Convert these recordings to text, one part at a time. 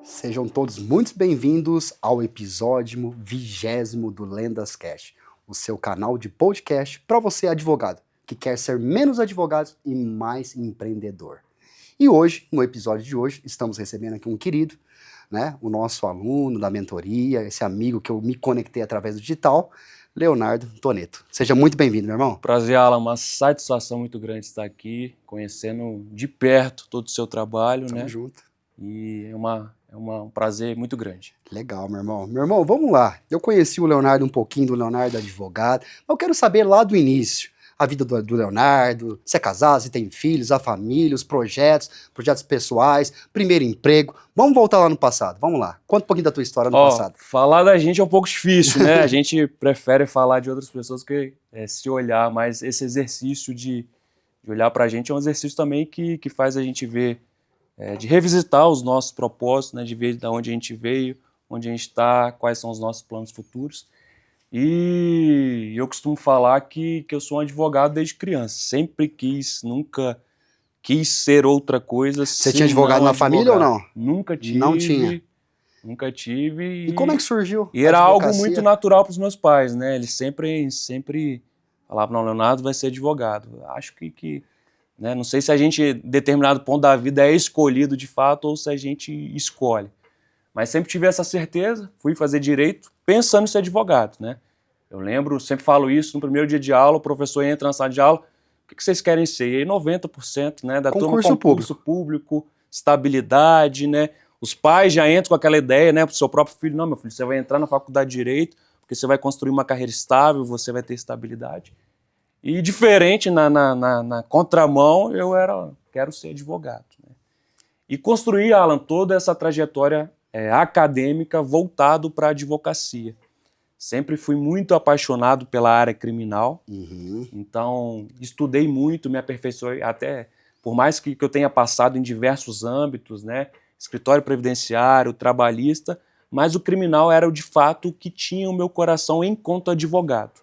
Sejam todos muito bem-vindos ao episódio 20º do Lendas Cast, o seu canal de podcast para você advogado, que quer ser menos advogado e mais empreendedor. E hoje, no episódio de hoje, estamos recebendo aqui um querido, né, o nosso aluno da mentoria, esse amigo que eu me conectei através do digital, Leonardo Toneto. Seja muito bem-vindo, meu irmão. Prazer, Alan, uma satisfação muito grande estar aqui, conhecendo de perto todo o seu trabalho, Tamo né? junto. E é um prazer muito grande. Legal, meu irmão. Meu irmão, vamos lá. Eu conheci o Leonardo um pouquinho do Leonardo advogado, mas eu quero saber lá do início. A vida do Leonardo, se é casado, se tem filhos, a família, os projetos pessoais, primeiro emprego. Vamos voltar lá no passado, vamos lá. Conta um pouquinho da tua história no passado. Falar da gente é um pouco difícil, né? A gente prefere falar de outras pessoas que se olhar, mas esse exercício de olhar pra gente é um exercício também que faz a gente ver, de revisitar os nossos propósitos, né? De ver de onde a gente veio, onde a gente está, quais são os nossos planos futuros. E eu costumo falar que eu sou um advogado desde criança. Sempre quis, nunca quis ser outra coisa. Você tinha advogado na família ou não? Nunca tive. Não tinha. Nunca tive. E como é que surgiu E a era algo advocacia? muito natural para os meus pais, né? Eles sempre falavam, não, Leonardo vai ser advogado. Acho que né? Não sei se a gente, em determinado ponto da vida, é escolhido de fato ou se a gente escolhe. Mas sempre tive essa certeza, fui fazer direito pensando em ser advogado, né? Eu lembro, sempre falo isso, no primeiro dia de aula, o professor entra na sala de aula, o que vocês querem ser? E aí 90%, né, da turma, concurso público, estabilidade, né? Os pais já entram com aquela ideia, né, pro seu próprio filho, não, meu filho, você vai entrar na faculdade de Direito, porque você vai construir uma carreira estável, você vai ter estabilidade. E diferente, na contramão, quero ser advogado, né? E construir, Alan, toda essa trajetória acadêmica voltado para a advocacia. Sempre fui muito apaixonado pela área criminal, então estudei muito, me aperfeiçoei, até por mais que eu tenha passado em diversos âmbitos, né, escritório previdenciário, trabalhista, mas o criminal era de fato o que tinha o meu coração enquanto advogado.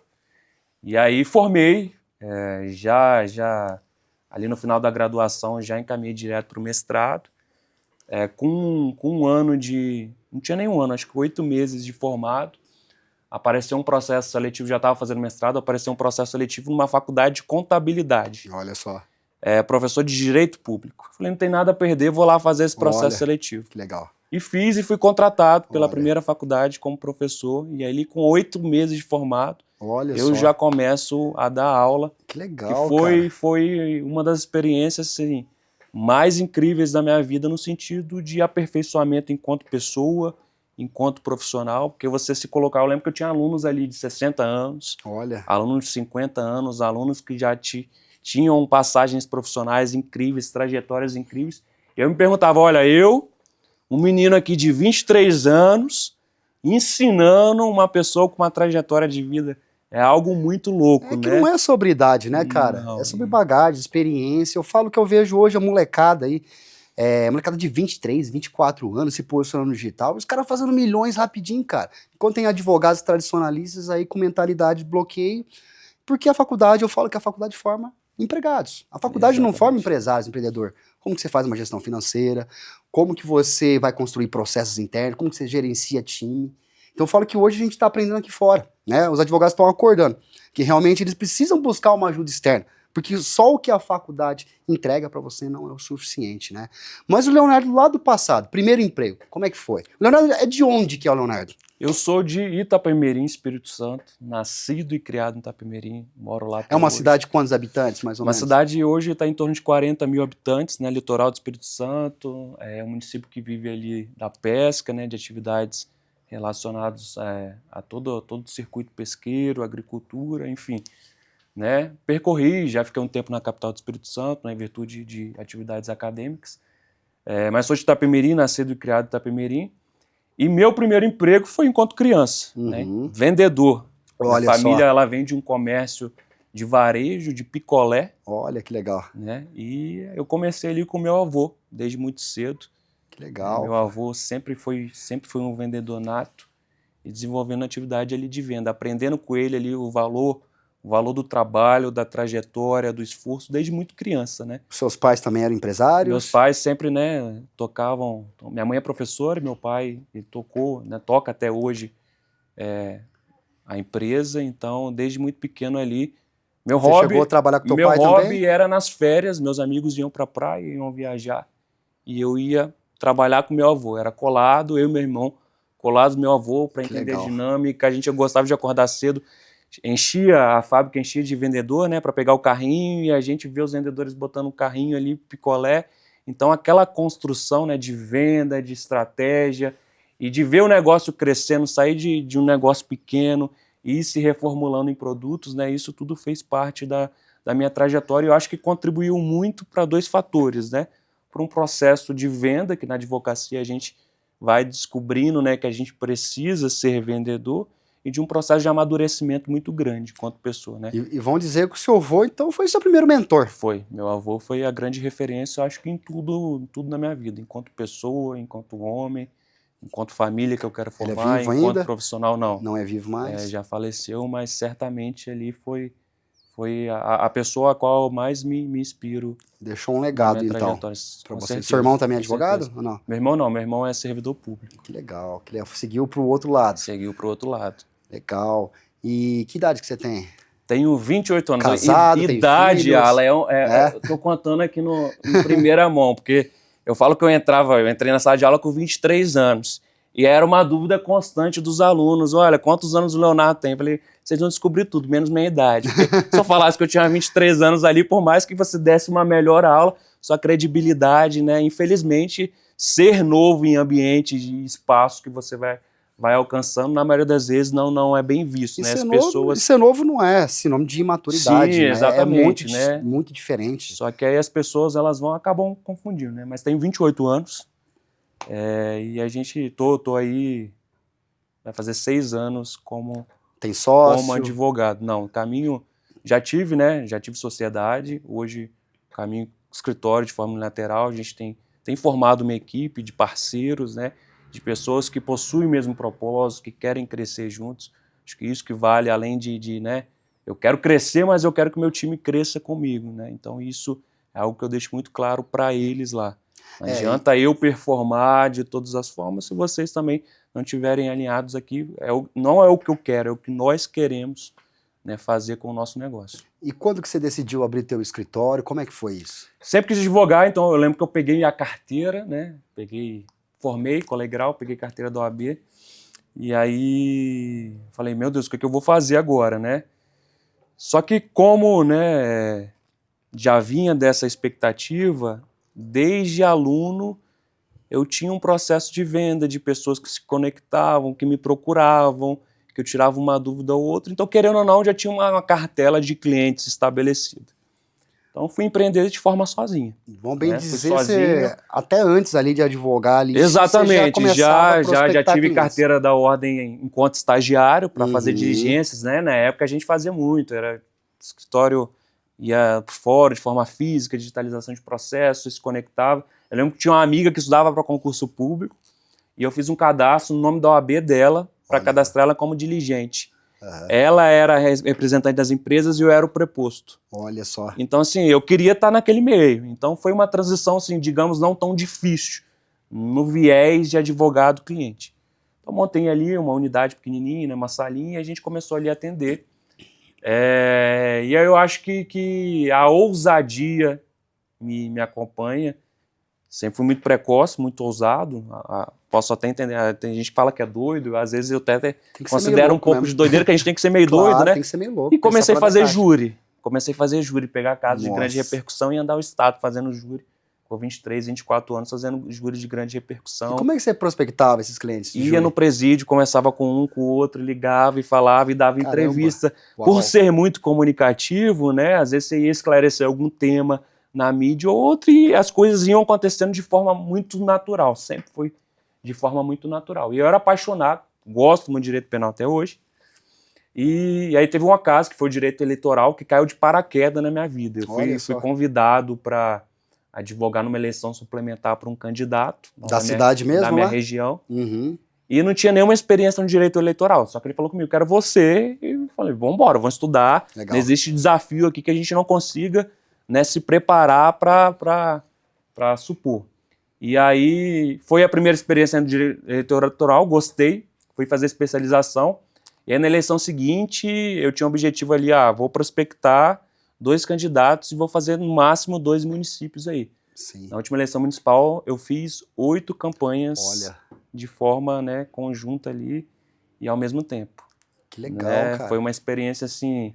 E aí formei, já ali no final da graduação já encaminhei direto para o mestrado, com um ano não tinha nem um ano, acho que 8 meses de formado, apareceu um processo seletivo, já estava fazendo mestrado, apareceu um processo seletivo numa faculdade de contabilidade. Olha só. Professor de direito público. Falei, não tem nada a perder, vou lá fazer esse processo seletivo. Que legal. E fiz e fui contratado pela primeira faculdade como professor, e aí com 8 meses de formado, eu já começo a dar aula. Que legal, que foi uma das experiências assim, mais incríveis da minha vida no sentido de aperfeiçoamento enquanto pessoa, enquanto profissional, porque você se colocar, eu lembro que eu tinha alunos ali de 60 anos, alunos de 50 anos, alunos que já tinham passagens profissionais incríveis, trajetórias incríveis, e eu me perguntava, olha, um menino aqui de 23 anos, ensinando uma pessoa com uma trajetória de vida, é algo muito louco, né? Que não é sobre idade, né, cara? Não. É sobre bagagem, experiência. Eu falo que eu vejo hoje a molecada aí, molecada de 23, 24 anos se posicionando no digital, os caras fazendo milhões rapidinho, cara. Enquanto tem advogados tradicionalistas aí com mentalidade de bloqueio, porque a faculdade, eu falo que a faculdade forma empregados. A faculdade não forma empresários, empreendedor. Como que você faz uma gestão financeira, como que você vai construir processos internos, como que você gerencia time. Então eu falo que hoje a gente está aprendendo aqui fora, né? Os advogados estão acordando que realmente eles precisam buscar uma ajuda externa, porque só o que a faculdade entrega para você não é o suficiente, né? Mas o Leonardo lá do passado, primeiro emprego, como é que foi? O Leonardo é de onde que é o Leonardo? Eu sou de Itapemirim, Espírito Santo, nascido e criado em Itapemirim, moro lá até É uma hoje. cidade de quantos habitantes, mais ou menos? Uma cidade hoje está em torno de 40 mil habitantes, né, litoral do Espírito Santo, é um município que vive ali da pesca, né, de atividades relacionadas a todo o circuito pesqueiro, agricultura, enfim. Né, percorri, já fiquei um tempo na capital do Espírito Santo, né, em virtude de atividades acadêmicas, mas sou de Itapemirim, nascido e criado em Itapemirim. E meu primeiro emprego foi enquanto criança, né? Vendedor. Olha Minha família, só. ela vem de um comércio de varejo, de picolé. Olha que legal. Né? E eu comecei ali com meu avô, desde muito cedo. Que legal. Meu avô sempre foi um vendedor nato e desenvolvendo atividade ali de venda, aprendendo com ele ali o valor, o valor do trabalho, da trajetória, do esforço, desde muito criança, né? Seus pais também eram empresários? Meus pais sempre, né, tocavam. Minha mãe é professora, meu pai ele tocou, né, toca até hoje a empresa, então desde muito pequeno ali. Você chegou a trabalhar com teu Meu pai hobby também? era nas férias, meus amigos iam para a praia, iam viajar, e eu ia trabalhar com meu avô. Era colado, eu e meu irmão, colados do meu avô, para entender a dinâmica. A gente gostava de acordar cedo, a fábrica enchia de vendedor, né, para pegar o carrinho, e a gente via os vendedores botando o carrinho ali, picolé. Então aquela construção, né, de venda, de estratégia, e de ver o negócio crescendo, sair de um negócio pequeno e ir se reformulando em produtos, né, isso tudo fez parte da minha trajetória. Eu acho que contribuiu muito para dois fatores, né, para um processo de venda, que na advocacia a gente vai descobrindo, né, que a gente precisa ser vendedor, e de um processo de amadurecimento muito grande enquanto pessoa, né? E vão dizer que o seu avô, então, foi seu primeiro mentor. Foi. Meu avô foi a grande referência, eu acho que em tudo na minha vida, enquanto pessoa, enquanto homem, enquanto família que eu quero formar, vivo enquanto ainda? profissional, não. Não é vivo mais? Já faleceu, mas certamente ali foi a pessoa a qual eu mais me inspiro. Deixou um legado, então, para você. Certeza, seu irmão também é advogado ou não? Meu irmão não, meu irmão é servidor público. Que legal, que seguiu para o outro lado. Seguiu para o outro lado. Legal. E que idade que você tem? Tenho 28 anos. Casado, idade, tem filhos? Alan, eu tô contando aqui no primeira mão, porque eu falo que eu entrei na sala de aula com 23 anos. E era uma dúvida constante dos alunos. Olha, quantos anos o Leonardo tem? Eu falei, vocês vão descobrir tudo, menos minha idade. Porque se eu falasse que eu tinha 23 anos ali, por mais que você desse uma melhor aula, sua credibilidade, né? Infelizmente, ser novo em ambiente de espaço que você vai alcançando, na maioria das vezes não é bem visto, né? E ser novo não é sinônimo de imaturidade, sim, né? Exatamente, é muito diferente. Só que aí as pessoas acabam confundindo, né? Mas tenho 28 anos e a gente tô aí, vai fazer 6 anos como advogado. Não, caminho, já tive sociedade, hoje caminho escritório de forma unilateral, a gente tem formado uma equipe de parceiros, né? De pessoas que possuem o mesmo propósito, que querem crescer juntos. Acho que isso que vale, além né? Eu quero crescer, mas eu quero que o meu time cresça comigo, né? Então isso é algo que eu deixo muito claro para eles lá. Não adianta eu performar de todas as formas se vocês também não estiverem alinhados aqui. Não é o que eu quero, é o que nós queremos, né, fazer com o nosso negócio. E quando que você decidiu abrir teu escritório? Como é que foi isso? Sempre quis advogar, então eu lembro que eu peguei a carteira, né? Formei, colegial, peguei carteira da OAB, e aí falei, meu Deus, o que eu vou fazer agora, né? Só que como, né, já vinha dessa expectativa, desde aluno, eu tinha um processo de venda de pessoas que se conectavam, que me procuravam, que eu tirava uma dúvida ou outra, então querendo ou não, já tinha uma cartela de clientes estabelecida. Então fui empreender de forma sozinha. Vamos bem dizer, você, até antes ali de advogar ali, exatamente, você já tive clientes. carteira da ordem enquanto estagiário para fazer diligências, né? Na época a gente fazia muito, era escritório, ia por fora de forma física, digitalização de processos, se conectava. Eu lembro que tinha uma amiga que estudava para concurso público e eu fiz um cadastro no nome da OAB dela para cadastrar ela como diligente. Ela era representante das empresas e eu era o preposto. Olha só. Então, assim, eu queria estar naquele meio. Então, foi uma transição, assim, digamos, não tão difícil no viés de advogado-cliente. Então, montei ali uma unidade pequenininha, uma salinha, e a gente começou ali a atender. E aí eu acho que a ousadia me acompanha. Sempre fui muito precoce, muito ousado. Posso até entender, tem gente que fala que é doido, às vezes eu até considero um pouco de doideira, que a gente tem que ser meio doido, né? Tem que ser meio louco. E comecei a fazer júri. Pegar casos de grande repercussão e andar o estado fazendo júri. Com 23, 24 anos fazendo júri de grande repercussão. E como é que você prospectava esses clientes? Ia no presídio, conversava com um, com o outro, ligava e falava e dava entrevista. Por ser muito comunicativo, né? Às vezes você ia esclarecer algum tema na mídia ou outro e as coisas iam acontecendo de forma muito natural. Sempre foi de forma muito natural. E eu era apaixonado, gosto muito de direito penal até hoje. E aí teve um acaso, que foi o direito eleitoral, que caiu de paraquedas na minha vida. Eu fui convidado para advogar numa eleição suplementar para um candidato. Da cidade mesmo? Da minha região. E não tinha nenhuma experiência no direito eleitoral. Só que ele falou comigo, quero você, e falei, vamos embora, vamos estudar. Legal. Não existe desafio aqui que a gente não consiga, né, se preparar para supor. E aí foi a primeira experiência de direito eleitoral, gostei, fui fazer especialização. E aí na eleição seguinte eu tinha um objetivo ali, vou prospectar 2 candidatos e vou fazer no máximo 2 municípios aí. Sim. Na última eleição municipal eu fiz 8 campanhas Olha, de forma, né, conjunta ali e ao mesmo tempo. que legal, Né? cara. Foi uma experiência assim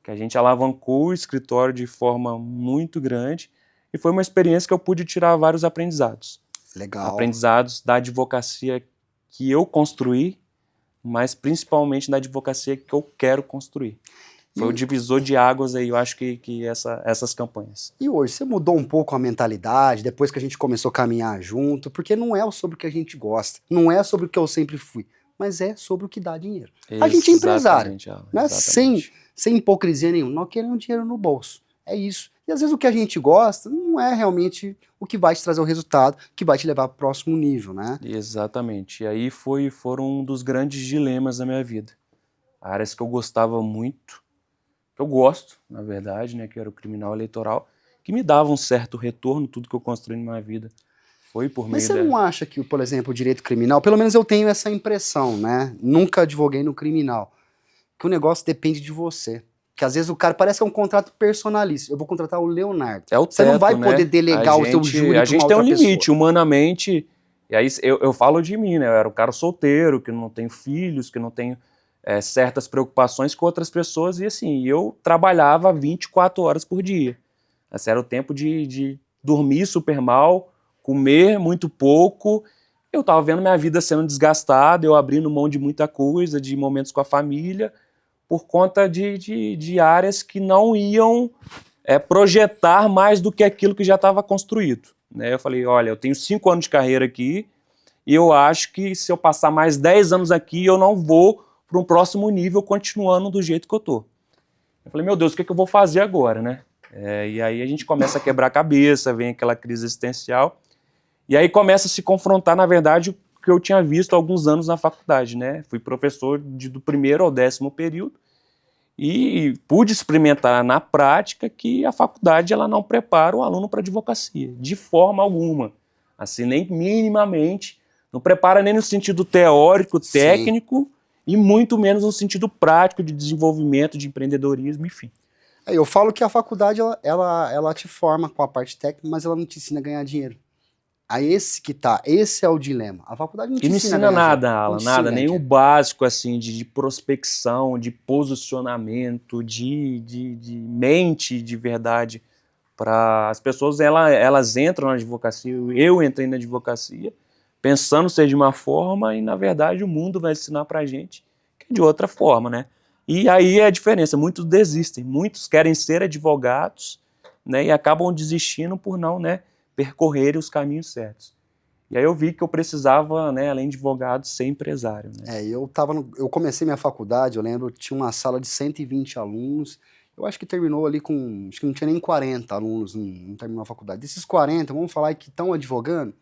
que a gente alavancou o escritório de forma muito grande e foi uma experiência que eu pude tirar vários aprendizados. Legal. Aprendizados da advocacia que eu construí, mas principalmente da advocacia que eu quero construir. Foi o divisor de águas aí, eu acho que essas campanhas. E hoje, você mudou um pouco a mentalidade depois que a gente começou a caminhar junto, porque não é sobre o que a gente gosta, não é sobre o que eu sempre fui, mas é sobre o que dá dinheiro. A gente é empresário, né? Sem hipocrisia nenhuma, nós queremos dinheiro no bolso, é isso. E às vezes o que a gente gosta não é realmente o que vai te trazer o resultado, que vai te levar para o próximo nível, né? Exatamente, e aí foram um dos grandes dilemas da minha vida. Áreas que eu gostava muito, que eu gosto, na verdade, né, que era o criminal eleitoral, que me dava um certo retorno, tudo que eu construí na minha vida foi por meio Mas você não acha que, por exemplo, o direito criminal, pelo menos eu tenho essa impressão, né? Nunca advoguei no criminal, que o negócio depende de você. Que às vezes o cara parece que é um contrato personalista. Eu vou contratar o Leonardo. É o teto, você não vai né? poder delegar o seu júri A para uma gente tem um outra limite, pessoa. humanamente. E aí eu falo de mim, né? Eu era um cara solteiro, que não tenho filhos, que não tenho certas preocupações com outras pessoas. E assim, eu trabalhava 24 horas por dia. Esse era o tempo de dormir super mal, comer muito pouco. Eu estava vendo minha vida sendo desgastada, eu abrindo mão de muita coisa, de momentos com a família, por conta de áreas que não iam projetar mais do que aquilo que já estava construído. Né? Eu falei, olha, eu tenho 5 anos de carreira aqui e eu acho que se eu passar mais 10 anos aqui, eu não vou para um próximo nível continuando do jeito que eu tô. Eu falei, meu Deus, o que eu vou fazer agora, né? E aí a gente começa a quebrar a cabeça, vem aquela crise existencial, e aí começa a se confrontar, na verdade, o que eu tinha visto há alguns anos na faculdade, né? Fui professor do primeiro ao 10º período e pude experimentar na prática que a faculdade ela não prepara o aluno para advocacia, de forma alguma. Assim, nem minimamente, não prepara nem no sentido teórico, técnico, e muito menos no sentido prático de desenvolvimento, de empreendedorismo, enfim. Eu falo que a faculdade ela te forma com a parte técnica, mas ela não te ensina a ganhar dinheiro. Esse é o dilema. A faculdade não te ensina nada, Alan, nada, nem o básico assim de prospecção, de posicionamento, de mente de verdade. Para as pessoas, elas entram na advocacia, eu entrei na advocacia, pensando ser de uma forma e, na verdade, o mundo vai ensinar para a gente que é de outra forma, né? E aí é a diferença, muitos desistem, muitos querem ser advogados, né, e acabam desistindo por não, né, percorrerem os caminhos certos. E aí eu vi que eu precisava, né, além de advogado, ser empresário. Né? Eu comecei minha faculdade, eu lembro, tinha uma sala de 120 alunos, eu acho que terminou ali com, acho que não tinha nem 40 alunos, não terminou a faculdade. Desses 40, vamos falar que estão advogando,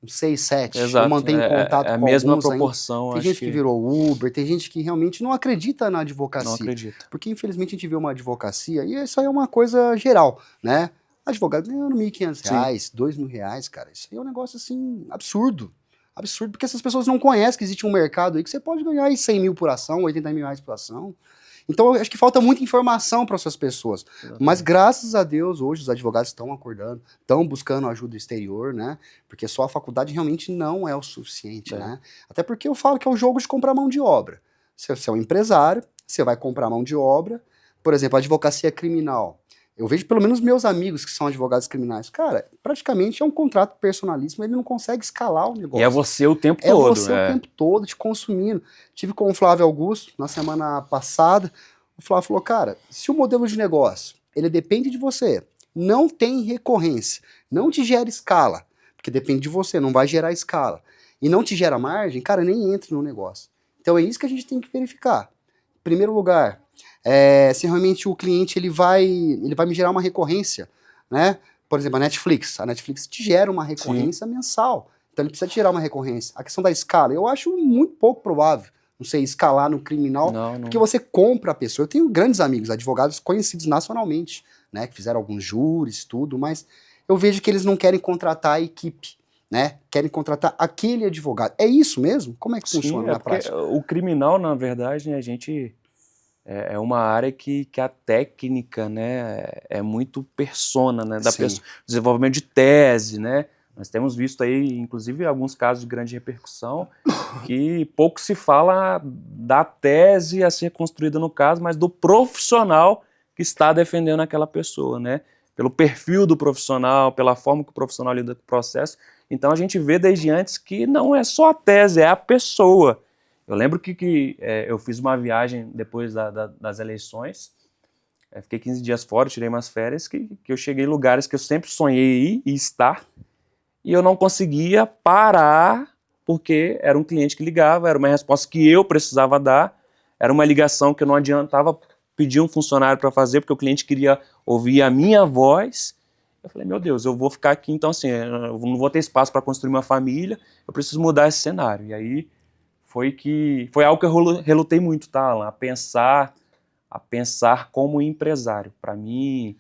uns 6, 7. Exato. Eu mantenho contato com a mesma alguns proporção. Tem gente que virou Uber, tem gente que realmente não acredita na advocacia. Não acredita. Porque infelizmente a gente vê uma advocacia, e isso aí é uma coisa geral, né? Advogado ganhando R$1.500, R$2.000, cara. Isso aí é um negócio, assim, absurdo. Absurdo, porque essas pessoas não conhecem que existe um mercado aí que você pode ganhar aí 100 mil por ação, 80 mil reais por ação. Então, eu acho que falta muita informação para essas pessoas. Exatamente. Mas, graças a Deus, hoje os advogados estão acordando, estão buscando ajuda exterior, né? Porque só a faculdade realmente não é o suficiente, né? Até porque eu falo que é o jogo de comprar mão de obra. Você é um empresário, você vai comprar mão de obra. Por exemplo, a advocacia criminal. Eu vejo pelo menos meus amigos que são advogados criminais. Cara, praticamente é um contrato personalíssimo, ele não consegue escalar o negócio. E é você o tempo todo. É você o tempo todo, te consumindo. Tive com o Flávio Augusto na semana passada. O Flávio falou, cara, se o modelo de negócio, ele depende de você, não tem recorrência, não te gera escala, porque depende de você, não vai gerar escala, e não te gera margem, cara, nem entre no negócio. Então é isso que a gente tem que verificar. Em primeiro lugar, se realmente o cliente ele vai me gerar uma recorrência, né? Por exemplo, a Netflix te gera uma recorrência mensal, então ele precisa te gerar uma recorrência. A questão da escala, eu acho muito pouco provável, não sei escalar no criminal, Não, porque você compra a pessoa. Eu tenho grandes amigos, advogados conhecidos nacionalmente, né, que fizeram alguns júris, tudo, mas eu vejo que eles não querem contratar a equipe, né, querem contratar aquele advogado. É isso mesmo? Como é que Sim, funciona é na porque prática? o criminal, na verdade, né, a gente é uma área que a técnica, né, é muito persona, né, da Sim. pessoa, desenvolvimento de tese, né. Nós temos visto aí, inclusive, alguns casos de grande repercussão, que pouco se fala da tese a ser construída no caso, mas do profissional que está defendendo aquela pessoa, né? Pelo perfil do profissional, pela forma que o profissional lida com o processo. Então a gente vê desde antes que não é só a tese, é a pessoa. Eu lembro que eu fiz uma viagem depois das eleições, fiquei 15 dias fora, tirei umas férias, que eu cheguei em lugares que eu sempre sonhei ir e estar, e eu não conseguia parar, porque era um cliente que ligava, era uma resposta que eu precisava dar, era uma ligação que eu não adiantava pedir um funcionário para fazer, porque o cliente queria ouvir a minha voz. Eu falei, meu Deus, eu vou ficar aqui, então assim, eu não vou ter espaço para construir uma família, eu preciso mudar esse cenário. E aí foi algo que eu relutei muito, tá, Alan? A pensar como empresário. Para mim,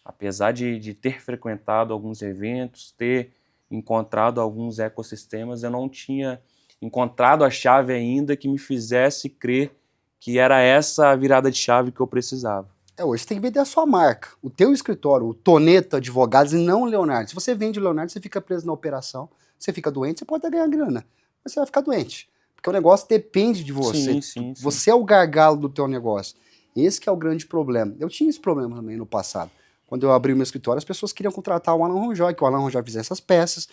apesar de ter frequentado alguns eventos, ter encontrado alguns ecossistemas, eu não tinha encontrado a chave ainda que me fizesse crer que era essa a virada de chave que eu precisava. Hoje você tem que vender a sua marca, o teu escritório, o Toneto Advogados e não o Leonardo. Se você vende o Leonardo, você fica preso na operação, você fica doente, você pode até ganhar grana, mas você vai ficar doente. Porque o negócio depende de você. Sim. Você é o gargalo do teu negócio. Esse que é o grande problema. Eu tinha esse problema também no passado. Quando eu abri o meu escritório, as pessoas queriam contratar o Alan Ronjoy, que o Alan Ronjoy fizesse essas peças.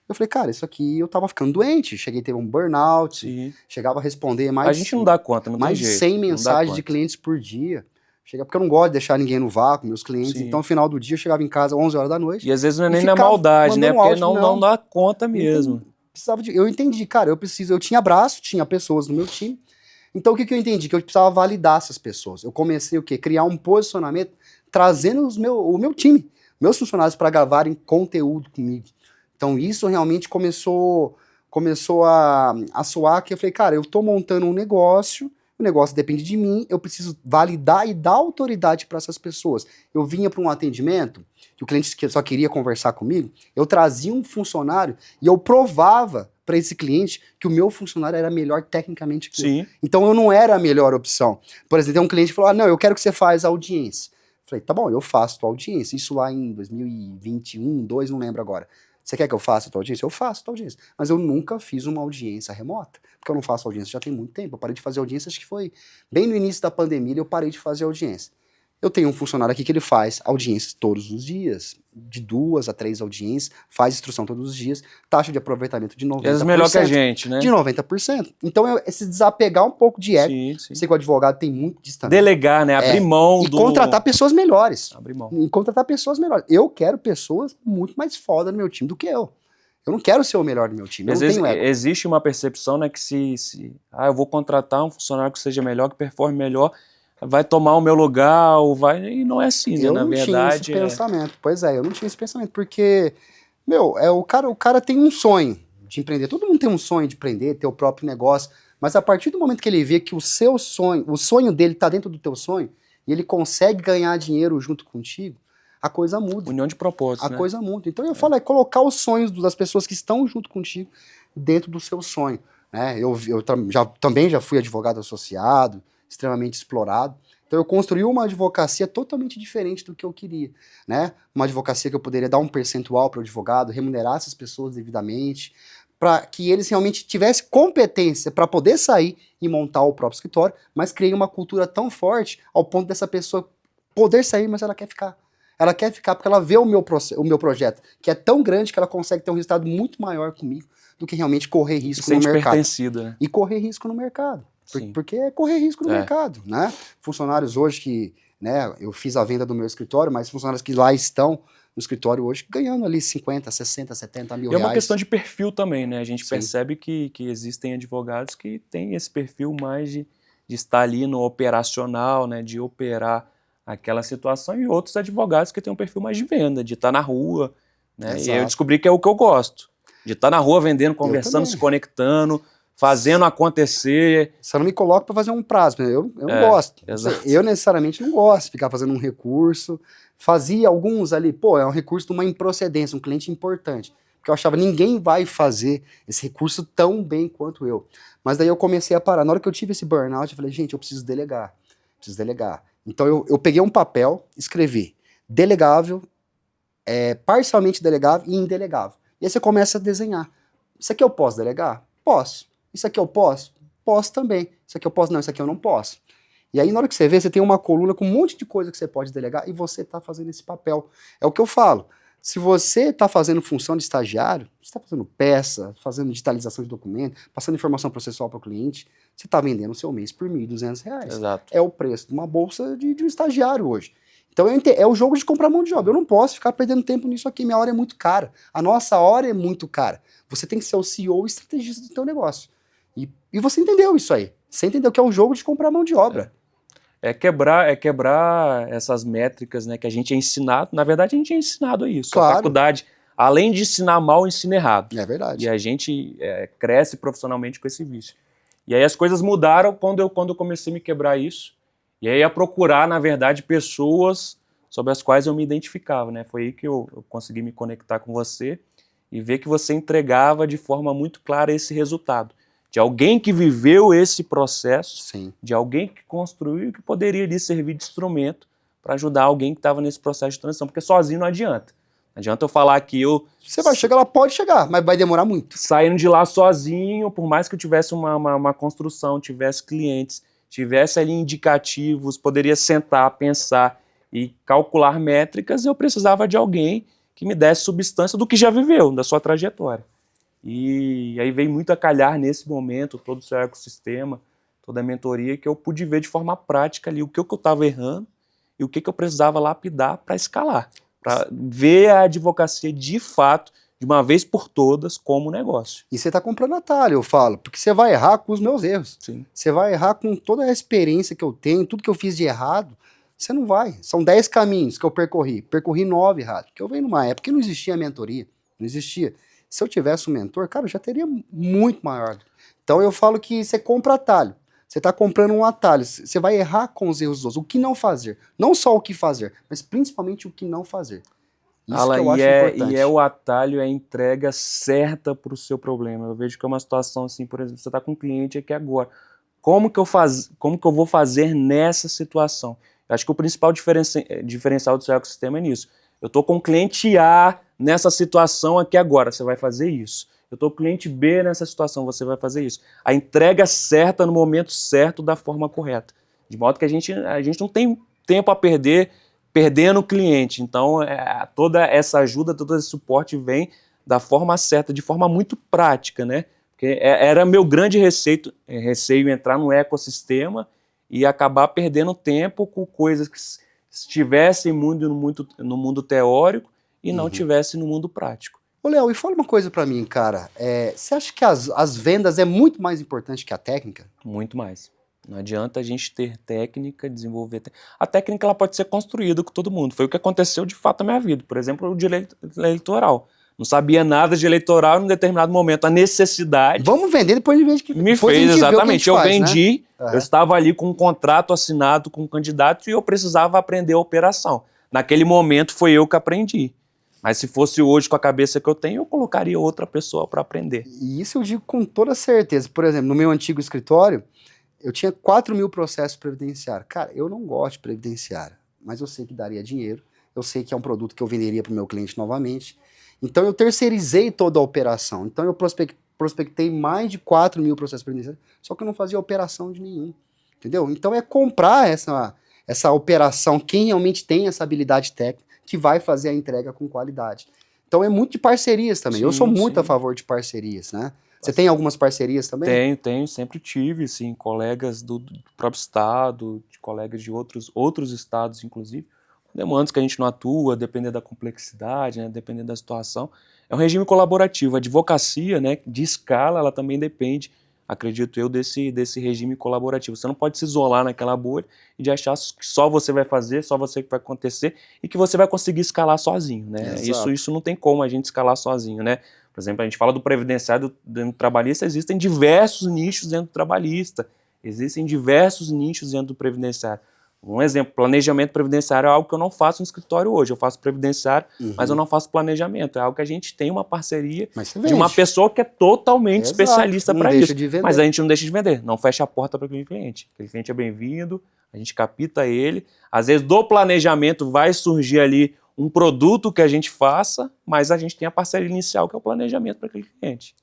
Eu falei, cara, isso aqui eu tava ficando doente. Cheguei a ter um burnout, Sim. chegava a responder A mais, gente não dá conta, não tem mais de jeito. 100 Não dá mensagens de conta. clientes por dia. Chega, porque eu não gosto de deixar ninguém no vácuo, meus clientes. Sim. Então, no final do dia, eu chegava em casa às 11 horas da noite. E às vezes não é e nem na ficava maldade, né? mandando Porque áudio, não dá conta mesmo. Eu entendi, cara, eu tinha braço, tinha pessoas no meu time. Então, o que eu entendi? Que eu precisava validar essas pessoas. Eu comecei o quê? Criar um posicionamento, trazendo o meu time, meus funcionários para gravarem conteúdo comigo. Então, isso realmente começou a soar, que eu falei, cara, eu tô montando um negócio, o negócio depende de mim, eu preciso validar e dar autoridade para essas pessoas. Eu vinha para um atendimento, que o cliente só queria conversar comigo, eu trazia um funcionário e eu provava para esse cliente que o meu funcionário era melhor tecnicamente que eu. Sim. Então eu não era a melhor opção. Por exemplo, tem um cliente que falou, não, eu quero que você faça audiência. Eu falei, tá bom, eu faço tua audiência. Isso lá em 2021, 2, não lembro agora. Você quer que eu faça a tua audiência? Eu faço a tua audiência. Mas eu nunca fiz uma audiência remota, porque eu não faço audiência já tem muito tempo. Eu parei de fazer audiência, acho que foi bem no início da pandemia, eu parei de fazer audiência. Eu tenho um funcionário aqui que ele faz audiências todos os dias, de 2 a 3 audiências, faz instrução todos os dias, taxa de aproveitamento de 90%. Às vezes melhor que a gente, né? De 90%. Então, é se desapegar um pouco de ego. Sim. Sei que o advogado tem muito disso também. Delegar, né? Abrir mão e contratar pessoas melhores. Abrir mão. E contratar pessoas melhores. Eu quero pessoas muito mais foda no meu time do que eu. Eu não quero ser o melhor do meu time. Às eu não vezes tenho ego. existe uma percepção, né, que eu vou contratar um funcionário que seja melhor, que performe melhor, vai tomar o meu lugar, ou vai. E não é assim, né? Eu Na não verdade. tinha esse pensamento. Pois é, eu não tinha esse pensamento, porque, meu, o cara tem um sonho de empreender. Todo mundo tem um sonho de empreender, ter o próprio negócio. Mas a partir do momento que ele vê que o sonho dele tá dentro do teu sonho, e ele consegue ganhar dinheiro junto contigo, a coisa muda. União de propósitos, né? A coisa muda. Então eu falo, colocar os sonhos das pessoas que estão junto contigo dentro do seu sonho. Né? Eu também já fui advogado associado, extremamente explorado. Então eu construí uma advocacia totalmente diferente do que eu queria. Né? Uma advocacia que eu poderia dar um percentual para o advogado, remunerar essas pessoas devidamente, para que eles realmente tivessem competência para poder sair e montar o próprio escritório, mas criei uma cultura tão forte ao ponto dessa pessoa poder sair, mas ela quer ficar. Ela quer ficar porque ela vê o meu projeto, que é tão grande que ela consegue ter um resultado muito maior comigo do que realmente correr risco no mercado. Pertencida, né? E correr risco no mercado. Porque é correr risco no mercado, né? Funcionários hoje que, né, eu fiz a venda do meu escritório, mas funcionários que lá estão no escritório hoje ganhando ali 50, 60, 70 mil reais. É uma questão de perfil também, né? A gente percebe que existem advogados que têm esse perfil mais de estar ali no operacional, né? De operar aquela situação, e outros advogados que têm um perfil mais de venda, de estar na rua, né? E aí eu descobri que é o que eu gosto, de estar na rua vendendo, conversando, se conectando, fazendo acontecer. Você não me coloca para fazer um prazo, eu não gosto. Eu necessariamente não gosto de ficar fazendo um recurso. Fazia alguns ali, pô, é um recurso de uma improcedência, um cliente importante. Porque eu achava, ninguém vai fazer esse recurso tão bem quanto eu. Mas daí eu comecei a parar. Na hora que eu tive esse burnout, eu falei, gente, eu preciso delegar. Preciso delegar. Então eu peguei um papel, escrevi delegável, parcialmente delegável e indelegável. E aí você começa a desenhar. Isso aqui eu posso delegar? Posso. Isso aqui eu posso? Posso também. Isso aqui eu posso? Não, isso aqui eu não posso. E aí na hora que você vê, você tem uma coluna com um monte de coisa que você pode delegar e você está fazendo esse papel. É o que eu falo. Se você está fazendo função de estagiário, você está fazendo peça, fazendo digitalização de documento, passando informação processual para o cliente, você está vendendo o seu mês por R$ 1.200. Exato. É o preço de uma bolsa de um estagiário hoje. Então é o jogo de comprar mão de obra. Eu não posso ficar perdendo tempo nisso aqui. Minha hora é muito cara. A nossa hora é muito cara. Você tem que ser o CEO e estrategista do teu negócio. E você entendeu isso aí. Você entendeu que é o jogo de comprar mão de obra. É quebrar essas métricas, né, que a gente é ensinado. Na verdade, a gente é ensinado a isso. Claro. A faculdade, além de ensinar mal, ensina errado. É verdade. E a gente cresce profissionalmente com esse vício. E aí as coisas mudaram quando eu comecei a me quebrar isso. E aí a procurar, na verdade, pessoas sobre as quais eu me identificava, né? Foi aí que eu consegui me conectar com você e ver que você entregava de forma muito clara esse resultado. De alguém que viveu esse processo, Sim. de alguém que construiu e que poderia ali servir de instrumento para ajudar alguém que estava nesse processo de transição, porque sozinho não adianta. Não adianta eu falar que Você vai chegar lá, pode chegar, mas vai demorar muito. Saindo de lá sozinho, por mais que eu tivesse uma construção, tivesse clientes, tivesse ali indicativos, poderia sentar, pensar e calcular métricas, eu precisava de alguém que me desse substância do que já viveu, da sua trajetória. E aí veio muito a calhar nesse momento, todo o seu ecossistema, toda a mentoria, que eu pude ver de forma prática ali o que eu estava errando e o que eu precisava lapidar para escalar, para ver a advocacia de fato, de uma vez por todas, como negócio. E você está comprando atalho, eu falo, porque você vai errar com os meus erros. Sim. Você vai errar com toda a experiência que eu tenho, tudo que eu fiz de errado. Você não vai. São 10 caminhos que eu percorri. Percorri 9 errados. Porque eu venho numa época que não existia mentoria. Não existia. Se eu tivesse um mentor, cara, eu já teria muito maior. Então eu falo que você compra atalho. Você está comprando um atalho. Você vai errar com os erros dos outros. O que não fazer. Não só o que fazer, mas principalmente o que não fazer. Isso Alan, que eu acho importante. E é o atalho, é a entrega certa para o seu problema. Eu vejo que é uma situação assim, por exemplo, você está com um cliente aqui agora. Como que eu vou fazer nessa situação? Eu acho que o principal diferencial do seu ecossistema é nisso. Eu estou com o cliente A nessa situação aqui agora, você vai fazer isso. Eu estou com o cliente B nessa situação, você vai fazer isso. A entrega certa no momento certo, da forma correta. De modo que a gente não tem tempo a perder perdendo o cliente. Então, toda essa ajuda, todo esse suporte vem da forma certa, de forma muito prática, né? Porque era meu grande receio entrar no ecossistema e acabar perdendo tempo com coisas que estivessem muito no mundo teórico e não tivesse no mundo prático. Ô, Léo, e fala uma coisa pra mim, cara. Você acha que as vendas é muito mais importante que a técnica? Muito mais. Não adianta a gente ter técnica, desenvolver... A técnica ela pode ser construída com todo mundo. Foi o que aconteceu de fato na minha vida. Por exemplo, o direito eleitoral. Não sabia nada de eleitoral em um determinado momento. A necessidade... Vamos vender, depois a gente vê que... Me fez, exatamente. Eu vendi, né? Eu estava ali com um contrato assinado com um candidato e eu precisava aprender a operação. Naquele momento foi eu que aprendi. Mas se fosse hoje com a cabeça que eu tenho, eu colocaria outra pessoa para aprender. E isso eu digo com toda certeza. Por exemplo, no meu antigo escritório, eu tinha 4.000 processos previdenciários. Cara, eu não gosto de previdenciário, mas eu sei que daria dinheiro, eu sei que é um produto que eu venderia para o meu cliente novamente. Então eu terceirizei toda a operação. Então eu prospectei mais de 4.000 processos previdenciários, só que eu não fazia operação de nenhum. Entendeu? Então é comprar essa operação, quem realmente tem essa habilidade técnica, que vai fazer a entrega com qualidade. Então é muito de parcerias também. Sim, eu sou muito a favor de parcerias, né? Você tem algumas parcerias também? Tenho, sempre tive, sim, colegas do próprio estado, de colegas de outros estados, inclusive, demandas que a gente não atua, dependendo da complexidade, né, dependendo da situação. É um regime colaborativo. A advocacia, né, de escala, ela também depende, acredito eu, desse regime colaborativo. Você não pode se isolar naquela bolha e de achar que só você vai fazer, só você que vai acontecer e que você vai conseguir escalar sozinho, né? Isso não tem como a gente escalar sozinho, né? Por exemplo, a gente fala do previdenciário dentro do trabalhista, existem diversos nichos dentro do trabalhista, existem diversos nichos dentro do previdenciário. Um exemplo, planejamento previdenciário é algo que eu não faço no escritório hoje. Eu faço previdenciário, mas eu não faço planejamento. É algo que a gente tem uma parceria de uma pessoa que é totalmente especialista para isso. Mas a gente não deixa de vender, não fecha a porta para aquele cliente. Aquele cliente é bem-vindo, a gente capta ele. Às vezes do planejamento vai surgir ali um produto que a gente faça, mas a gente tem a parceria inicial que é o planejamento para aquele cliente.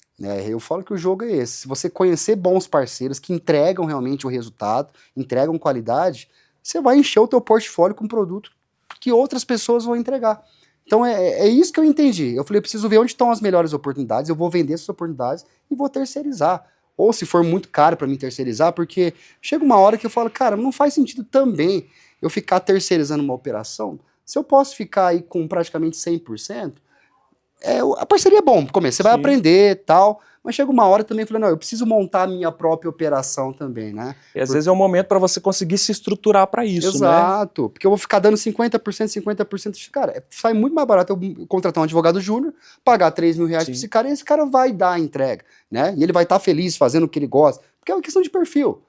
Eu falo que o jogo é esse. Se você conhecer bons parceiros que entregam realmente o resultado, entregam qualidade, você vai encher o teu portfólio com produto que outras pessoas vão entregar. Então é isso que eu entendi. Eu falei, eu preciso ver onde estão as melhores oportunidades, eu vou vender essas oportunidades e vou terceirizar. Ou se for muito caro para mim terceirizar, porque chega uma hora que eu falo, cara, não faz sentido também eu ficar terceirizando uma operação. Se eu posso ficar aí com praticamente 100%, a parceria é bom no começo, você vai aprender e tal, mas chega uma hora também, eu falei, não, eu preciso montar a minha própria operação também, né? E às vezes é um momento para você conseguir se estruturar para isso, Exato, né? Porque eu vou ficar dando 50%, cara, sai muito mais barato eu contratar um advogado júnior, pagar 3 mil reais para esse cara, e esse cara vai dar a entrega, né? E ele vai estar feliz fazendo o que ele gosta, porque é uma questão de perfil.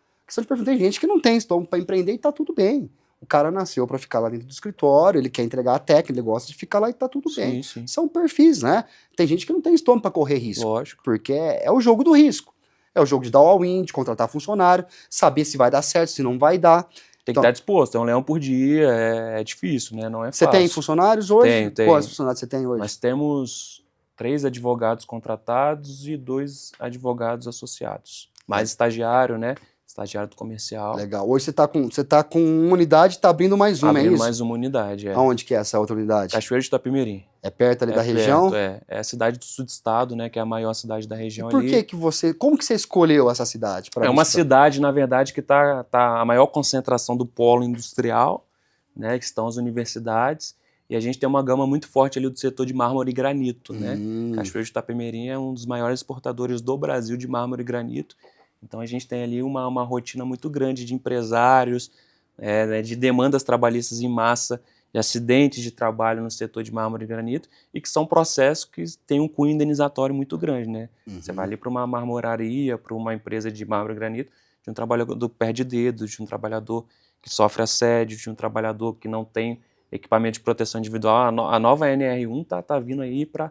Tem gente que não tem estômago para empreender e tá tudo bem. O cara nasceu para ficar lá dentro do escritório, ele quer entregar a técnica, ele gosta de ficar lá e tá tudo bem. São perfis, né? Tem gente que não tem estômago para correr risco. Lógico. Porque é o jogo do risco. É o jogo de dar all-in, de contratar funcionário, saber se vai dar certo, se não vai dar. Tem que estar disposto, é um leão por dia, é difícil, né? Não é fácil. Você tem funcionários hoje? Tenho. Quantos funcionários você tem hoje? Nós temos 3 advogados contratados e 2 advogados associados. Mais estagiário, né? Estagiário do comercial. Legal. Hoje você tá com uma unidade e tá abrindo mais uma, é isso? Abrindo mais uma unidade, é. Aonde que é essa outra unidade? Cachoeiro de Itapemirim. É perto ali da região? É a cidade do sul do estado, né, que é a maior cidade da região ali. E como que você escolheu essa cidade? É uma cidade, na verdade, que tá a maior concentração do polo industrial, né, que estão as universidades, e a gente tem uma gama muito forte ali do setor de mármore e granito, né? Cachoeiro de Itapemirim é um dos maiores exportadores do Brasil de mármore e granito. Então a gente tem ali uma rotina muito grande de empresários, de demandas trabalhistas em massa, de acidentes de trabalho no setor de mármore e granito, e que são processos que têm um cunho indenizatório muito grande, né? Você vai ali para uma marmoraria, para uma empresa de mármore e granito, de um trabalhador que perde dedos, de um trabalhador que sofre assédio, de um trabalhador que não tem equipamento de proteção individual. A nova NR1 tá vindo aí para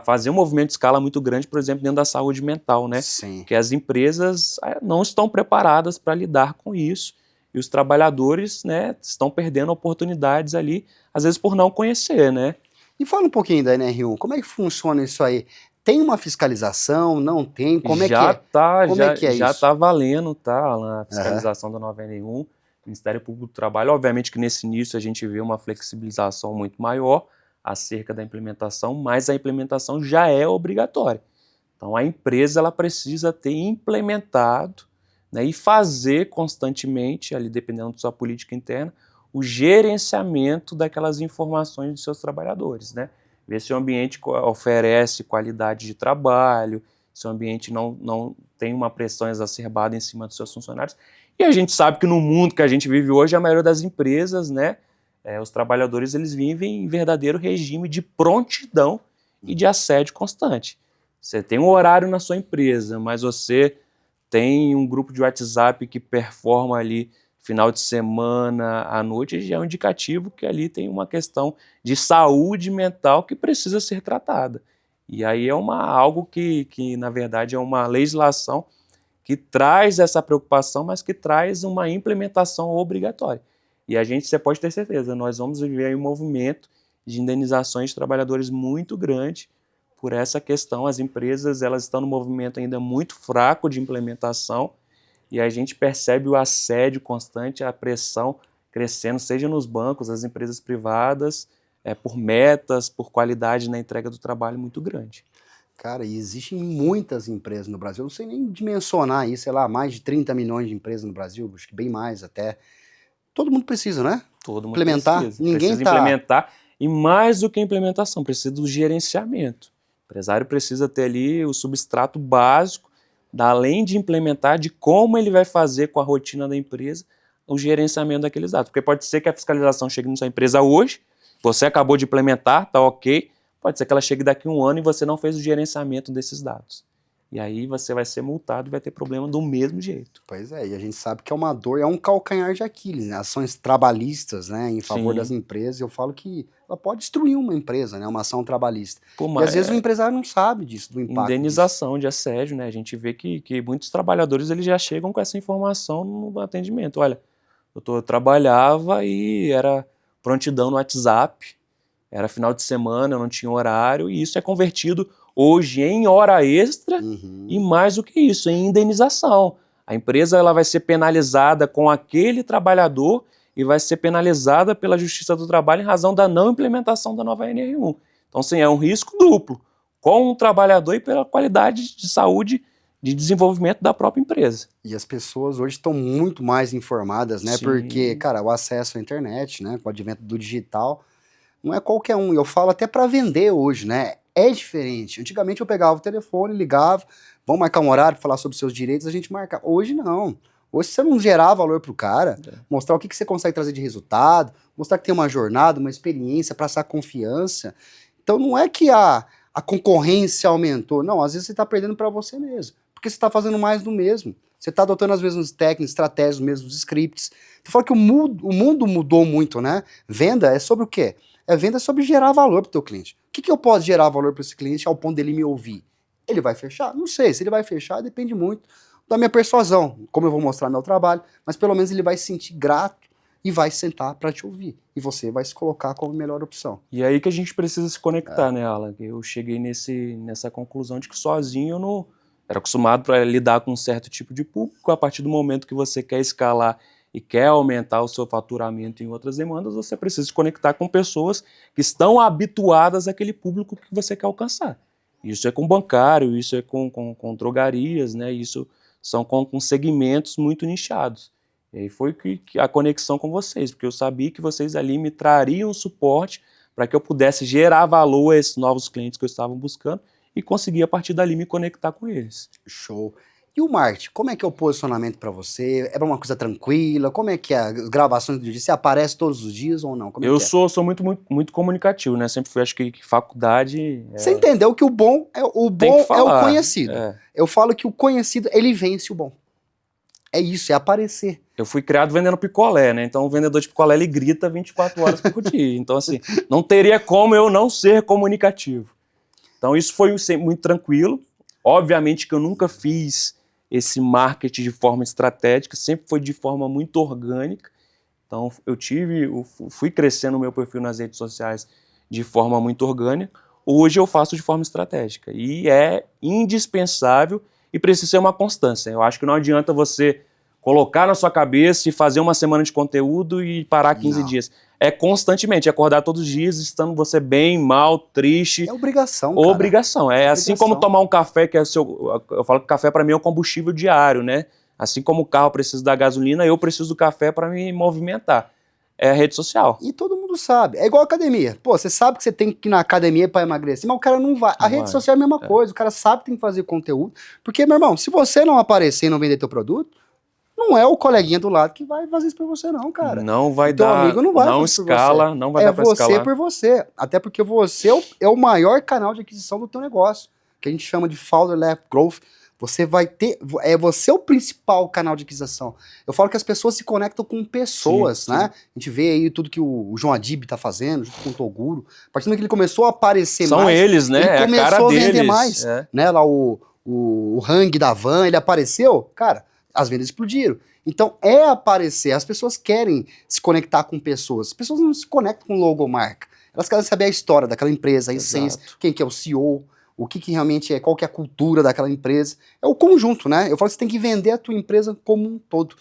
fazer um movimento de escala muito grande, por exemplo, dentro da saúde mental, né? Sim. Que as empresas não estão preparadas para lidar com isso, e os trabalhadores, né, estão perdendo oportunidades ali, às vezes por não conhecer, né? E fala um pouquinho da NR1, como é que funciona isso aí? Tem uma fiscalização, não tem? Como é que é? Já está valendo, tá? A fiscalização da nova NR1, o Ministério Público do Trabalho, obviamente que nesse início a gente vê uma flexibilização muito maior acerca da implementação, mas a implementação já é obrigatória. Então a empresa ela precisa ter implementado, né, e fazer constantemente, ali dependendo da sua política interna, o gerenciamento daquelas informações dos seus trabalhadores, né? Ver se o ambiente oferece qualidade de trabalho, se o ambiente não tem uma pressão exacerbada em cima dos seus funcionários. E a gente sabe que no mundo que a gente vive hoje, a maioria das empresas, né, os trabalhadores eles vivem em verdadeiro regime de prontidão e de assédio constante. Você tem um horário na sua empresa, mas você tem um grupo de WhatsApp que performa ali final de semana, à noite, já é um indicativo que ali tem uma questão de saúde mental que precisa ser tratada. E aí é algo que, na verdade, é uma legislação que traz essa preocupação, mas que traz uma implementação obrigatória. E você pode ter certeza, nós vamos viver aí um movimento de indenizações de trabalhadores muito grande por essa questão. As empresas elas estão num movimento ainda muito fraco de implementação e a gente percebe o assédio constante, a pressão crescendo, seja nos bancos, as empresas privadas, por metas, por qualidade na entrega do trabalho muito grande. Cara, e existem muitas empresas no Brasil, eu não sei nem dimensionar isso, sei lá, mais de 30 milhões de empresas no Brasil, acho que bem mais até. Todo mundo precisa, né? Todo mundo implementar. Precisa. Ninguém precisa implementar, e mais do que implementação, precisa do gerenciamento. O empresário precisa ter ali o substrato básico, além de implementar, de como ele vai fazer com a rotina da empresa o gerenciamento daqueles dados. Porque pode ser que a fiscalização chegue na sua empresa hoje, você acabou de implementar, tá ok, Pode ser que ela chegue daqui a um ano e você não fez o gerenciamento desses dados. E aí você vai ser multado e vai ter problema do mesmo jeito. Pois é, e a gente sabe que é uma dor, é um calcanhar de Aquiles, né? Ações trabalhistas, né, em favor das Sim. empresas, eu falo que ela pode destruir uma empresa, né, uma ação trabalhista. Pô, E às mas vezes o empresário não sabe disso, do impacto disso. indenização de assédio, né? A gente vê que muitos trabalhadores eles já chegam com essa informação no atendimento. Olha, eu trabalhava e era prontidão no WhatsApp, era final de semana, eu não tinha horário, e isso é convertido hoje em hora extra Uhum. e mais do que isso, em indenização. A empresa ela vai ser penalizada com aquele trabalhador e vai ser penalizada pela Justiça do Trabalho em razão da não implementação da nova NR1. Então, sim, é um risco duplo, com o trabalhador e pela qualidade de saúde de desenvolvimento da própria empresa. E as pessoas hoje estão muito mais informadas, né? Sim. Porque, cara, o acesso à internet, né, com o advento do digital, não é qualquer um. Eu falo até para vender hoje, né? É diferente. Antigamente eu pegava o telefone, ligava, vamos marcar um horário para falar sobre seus direitos, a gente marca. Hoje não. Hoje você não gerar valor pro cara, mostrar o que você consegue trazer de resultado, mostrar que tem uma jornada, uma experiência, passar confiança. Então não é que a concorrência aumentou, não, às vezes você está perdendo para você mesmo, porque você está fazendo mais do mesmo. Você está adotando as mesmas técnicas, estratégias, os mesmos scripts. Tu fala que o mundo mudou muito, né? Venda é sobre o quê? Venda sobre gerar valor para o teu cliente. O que eu posso gerar valor para esse cliente ao ponto dele me ouvir? Ele vai fechar? Não sei. Se ele vai fechar, depende muito da minha persuasão, como eu vou mostrar meu trabalho, mas pelo menos ele vai se sentir grato e vai sentar para te ouvir. E você vai se colocar como melhor opção. E aí que a gente precisa se conectar, né, Alan? Eu cheguei nessa conclusão de que sozinho eu não era acostumado para lidar com um certo tipo de público. A partir do momento que você quer escalar e quer aumentar o seu faturamento em outras demandas, você precisa se conectar com pessoas que estão habituadas àquele público que você quer alcançar. Isso é com bancário, isso é com drogarias, né? Isso são com segmentos muito nichados. E aí foi que a conexão com vocês, porque eu sabia que vocês ali me trariam suporte para que eu pudesse gerar valor a esses novos clientes que eu estava buscando e conseguir a partir dali me conectar com eles. Show. E o marketing, como é que é o posicionamento para você? É uma coisa tranquila? Como é que é? As gravações do dia, você aparece todos os dias ou não? Como é Eu que é? sou muito comunicativo, né? Sempre fui, acho que faculdade... Você entendeu que o bom é Tem que o falar. conhecido. Eu falo que o conhecido, ele vence o bom. É isso, é aparecer. Eu fui criado vendendo picolé, né? Então o vendedor de picolé, ele grita 24 horas por dia. Então, assim, não teria como eu não ser comunicativo. Então isso foi muito tranquilo. Obviamente que eu nunca fiz esse marketing de forma estratégica, sempre foi de forma muito orgânica. Então fui crescendo o meu perfil nas redes sociais de forma muito orgânica. Hoje eu faço de forma estratégica e é indispensável e precisa ser uma constância. Eu acho que não adianta você colocar na sua cabeça e fazer uma semana de conteúdo e parar 15 dias. É constantemente, acordar todos os dias, estando você bem, mal, triste. É obrigação, cara. Obrigação. É assim como tomar um café, que é eu falo que café para mim é o combustível diário, né? Assim como o carro precisa da gasolina, eu preciso do café para me movimentar. É a rede social. E todo mundo sabe. É igual a academia. Pô, você sabe que você tem que ir na academia para emagrecer, mas o cara não vai. A rede social é a mesma coisa. O cara sabe que tem que fazer conteúdo. Porque, meu irmão, se você não aparecer e não vender teu produto, não é o coleguinha do lado que vai fazer isso por você, não, cara. Não vai teu dar. Amigo não vai não fazer escala, por você. não vai dar pra escalar. É você por você. Até porque você é o maior canal de aquisição do teu negócio. Que a gente chama de Founder-Led Growth. Você vai ter. É você o principal canal de aquisição. Eu falo que as pessoas se conectam com pessoas, Sim. né? A gente vê aí tudo que o João Adib tá fazendo, junto com o Toguro. A partir do momento que ele começou a aparecer São mais. eles, né? Ele começou é a cara a deles. vender mais. Né? Lá o Hang da Van, ele apareceu. Cara, as vendas explodiram. Então é aparecer. As pessoas querem se conectar com pessoas. As pessoas não se conectam com logomarca. Elas querem saber a história daquela empresa, a essência, quem que é o CEO. O que realmente é, qual que é a cultura daquela empresa. É o conjunto, né? Eu falo que você tem que vender a tua empresa como um todo.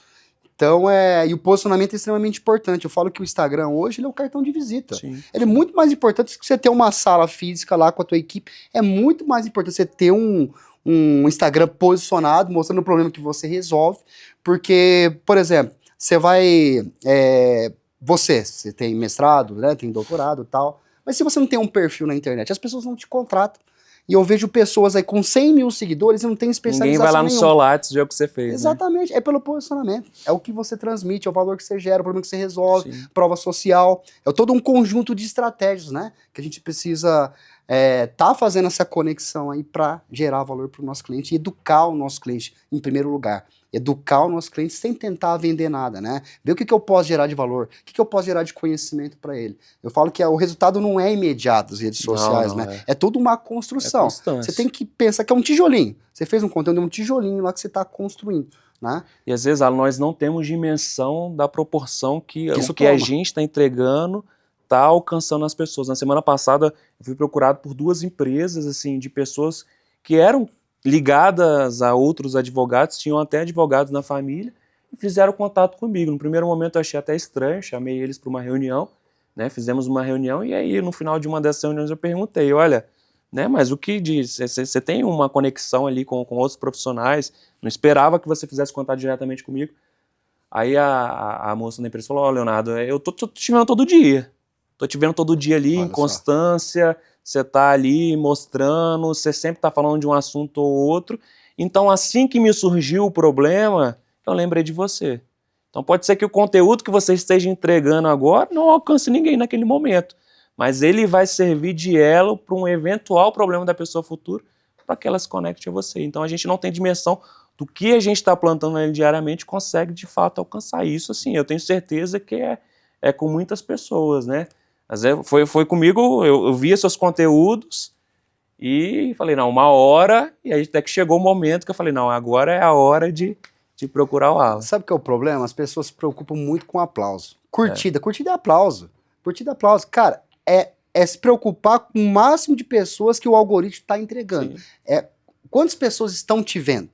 Então, e o posicionamento é extremamente importante. Eu falo que o Instagram hoje, ele é o cartão de visita. Sim. Ele é muito mais importante que você ter uma sala física lá com a tua equipe. É muito mais importante você ter um Instagram posicionado, mostrando o problema que você resolve. Porque, por exemplo, você vai... você tem mestrado, né? Tem doutorado e tal. Mas se você não tem um perfil na internet, as pessoas não te contratam. E eu vejo pessoas aí com 100 mil seguidores e não tem especialização Ninguém vai lá no nenhuma. seu Lattes ver o que você fez, Exatamente, é pelo posicionamento. É o que você transmite, é o valor que você gera, o problema que você resolve, prova social. É todo um conjunto de estratégias, né? Que a gente precisa tá fazendo essa conexão aí para gerar valor para o nosso cliente e educar o nosso cliente em primeiro lugar. Educar o nosso cliente sem tentar vender nada, né? Ver o que eu posso gerar de valor, o que eu posso gerar de conhecimento para ele. Eu falo que o resultado não é imediato das redes sociais, Não, né? É toda uma construção. Você tem que pensar que é um tijolinho. Você fez um conteúdo, é um tijolinho lá que você está construindo, né? E às vezes nós não temos dimensão da proporção que isso o que a gente está entregando está alcançando as pessoas. Na semana passada eu fui procurado por 2 empresas assim de pessoas que eram ligadas a outros advogados, tinham até advogados na família e fizeram contato comigo. No primeiro momento eu achei até estranho, chamei eles para uma reunião, né? Fizemos uma reunião e aí no final de uma dessas reuniões eu perguntei, olha, né, mas o que diz? Você tem uma conexão ali com outros profissionais? Não esperava que você fizesse contato diretamente comigo. Aí a moça da empresa falou, ó, Leonardo, eu tô te vendo todo dia. Tô te vendo todo dia ali, em constância, você tá ali mostrando, você sempre tá falando de um assunto ou outro. Então, assim que me surgiu o problema, eu lembrei de você. Então, pode ser que o conteúdo que você esteja entregando agora não alcance ninguém naquele momento, mas ele vai servir de elo para um eventual problema da pessoa futura, para que ela se conecte a você. Então, a gente não tem dimensão do que a gente está plantando nele diariamente, consegue de fato alcançar isso. Assim, eu tenho certeza que é com muitas pessoas, né? Mas foi comigo, eu via seus conteúdos e falei, não, uma hora, e aí até que chegou o momento que eu falei, não, agora é a hora de procurar o Alan. Sabe o que é o problema? As pessoas se preocupam muito com aplauso. Curtida é aplauso. Curtida é aplauso. Cara, é se preocupar com o máximo de pessoas que o algoritmo está entregando. Quantas pessoas estão te vendo?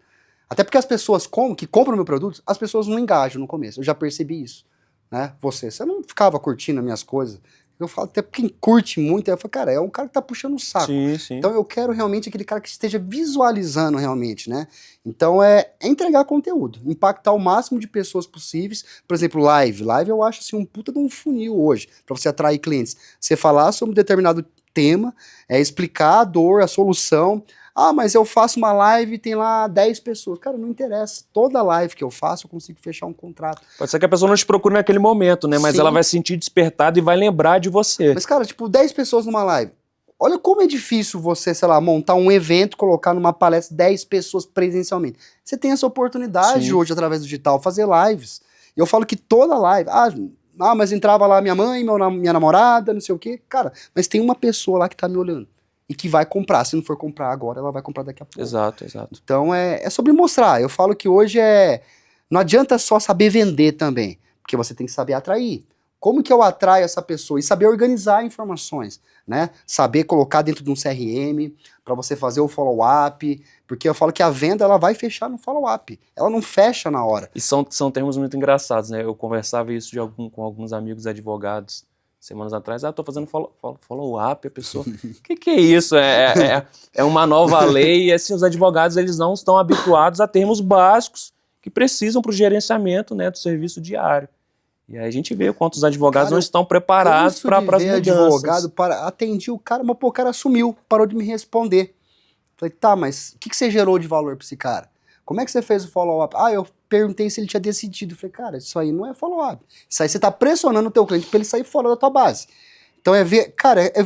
Até porque as pessoas que compram meu produto, as pessoas não engajam no começo. Eu já percebi isso. Né? Você não ficava curtindo as minhas coisas. Eu falo, até quem curte muito, eu falo, cara, é um cara que tá puxando o saco. Sim. Então eu quero realmente aquele cara que esteja visualizando realmente, né? Então é entregar conteúdo, impactar o máximo de pessoas possíveis. Por exemplo, live. Live eu acho assim um puta de um funil hoje, para você atrair clientes. Você falar sobre um determinado tema, explicar a dor, a solução. Ah, mas eu faço uma live e tem lá 10 pessoas. Cara, não interessa. Toda live que eu faço, eu consigo fechar um contrato. Pode ser que a pessoa não te procure naquele momento, né? Mas ela vai se sentir despertada e vai lembrar de você. Mas, cara, tipo, 10 pessoas numa live. Olha como é difícil você, sei lá, montar um evento, colocar numa palestra 10 pessoas presencialmente. Você tem essa oportunidade hoje, através do digital, fazer lives. E eu falo que toda live... mas entrava lá minha mãe, minha namorada, não sei o quê. Cara, mas tem uma pessoa lá que tá me olhando. E que vai comprar. Se não for comprar agora, ela vai comprar daqui a pouco. Exato. Então é sobre mostrar. Eu falo que hoje não adianta só saber vender também, porque você tem que saber atrair. Como que eu atraio essa pessoa? E saber organizar informações, né? Saber colocar dentro de um CRM, para você fazer o follow-up, porque eu falo que a venda ela vai fechar no follow-up, ela não fecha na hora. E são termos muito engraçados, né? Eu conversava isso com alguns amigos advogados semanas atrás, tô fazendo follow-up, a pessoa, o que é isso? É uma nova lei, e assim, os advogados, eles não estão habituados a termos básicos que precisam para o gerenciamento, né, do serviço diário. E aí a gente vê quanto os advogados não estão preparados para as mudanças. Advogado, atendi o cara, mas pô, o cara sumiu, parou de me responder. Falei, tá, mas o que você gerou de valor para esse cara? Como é que você fez o follow-up? Eu perguntei se ele tinha decidido. Falei, cara, isso aí não é follow-up. Isso aí você tá pressionando o teu cliente para ele sair fora da tua base. Então é ver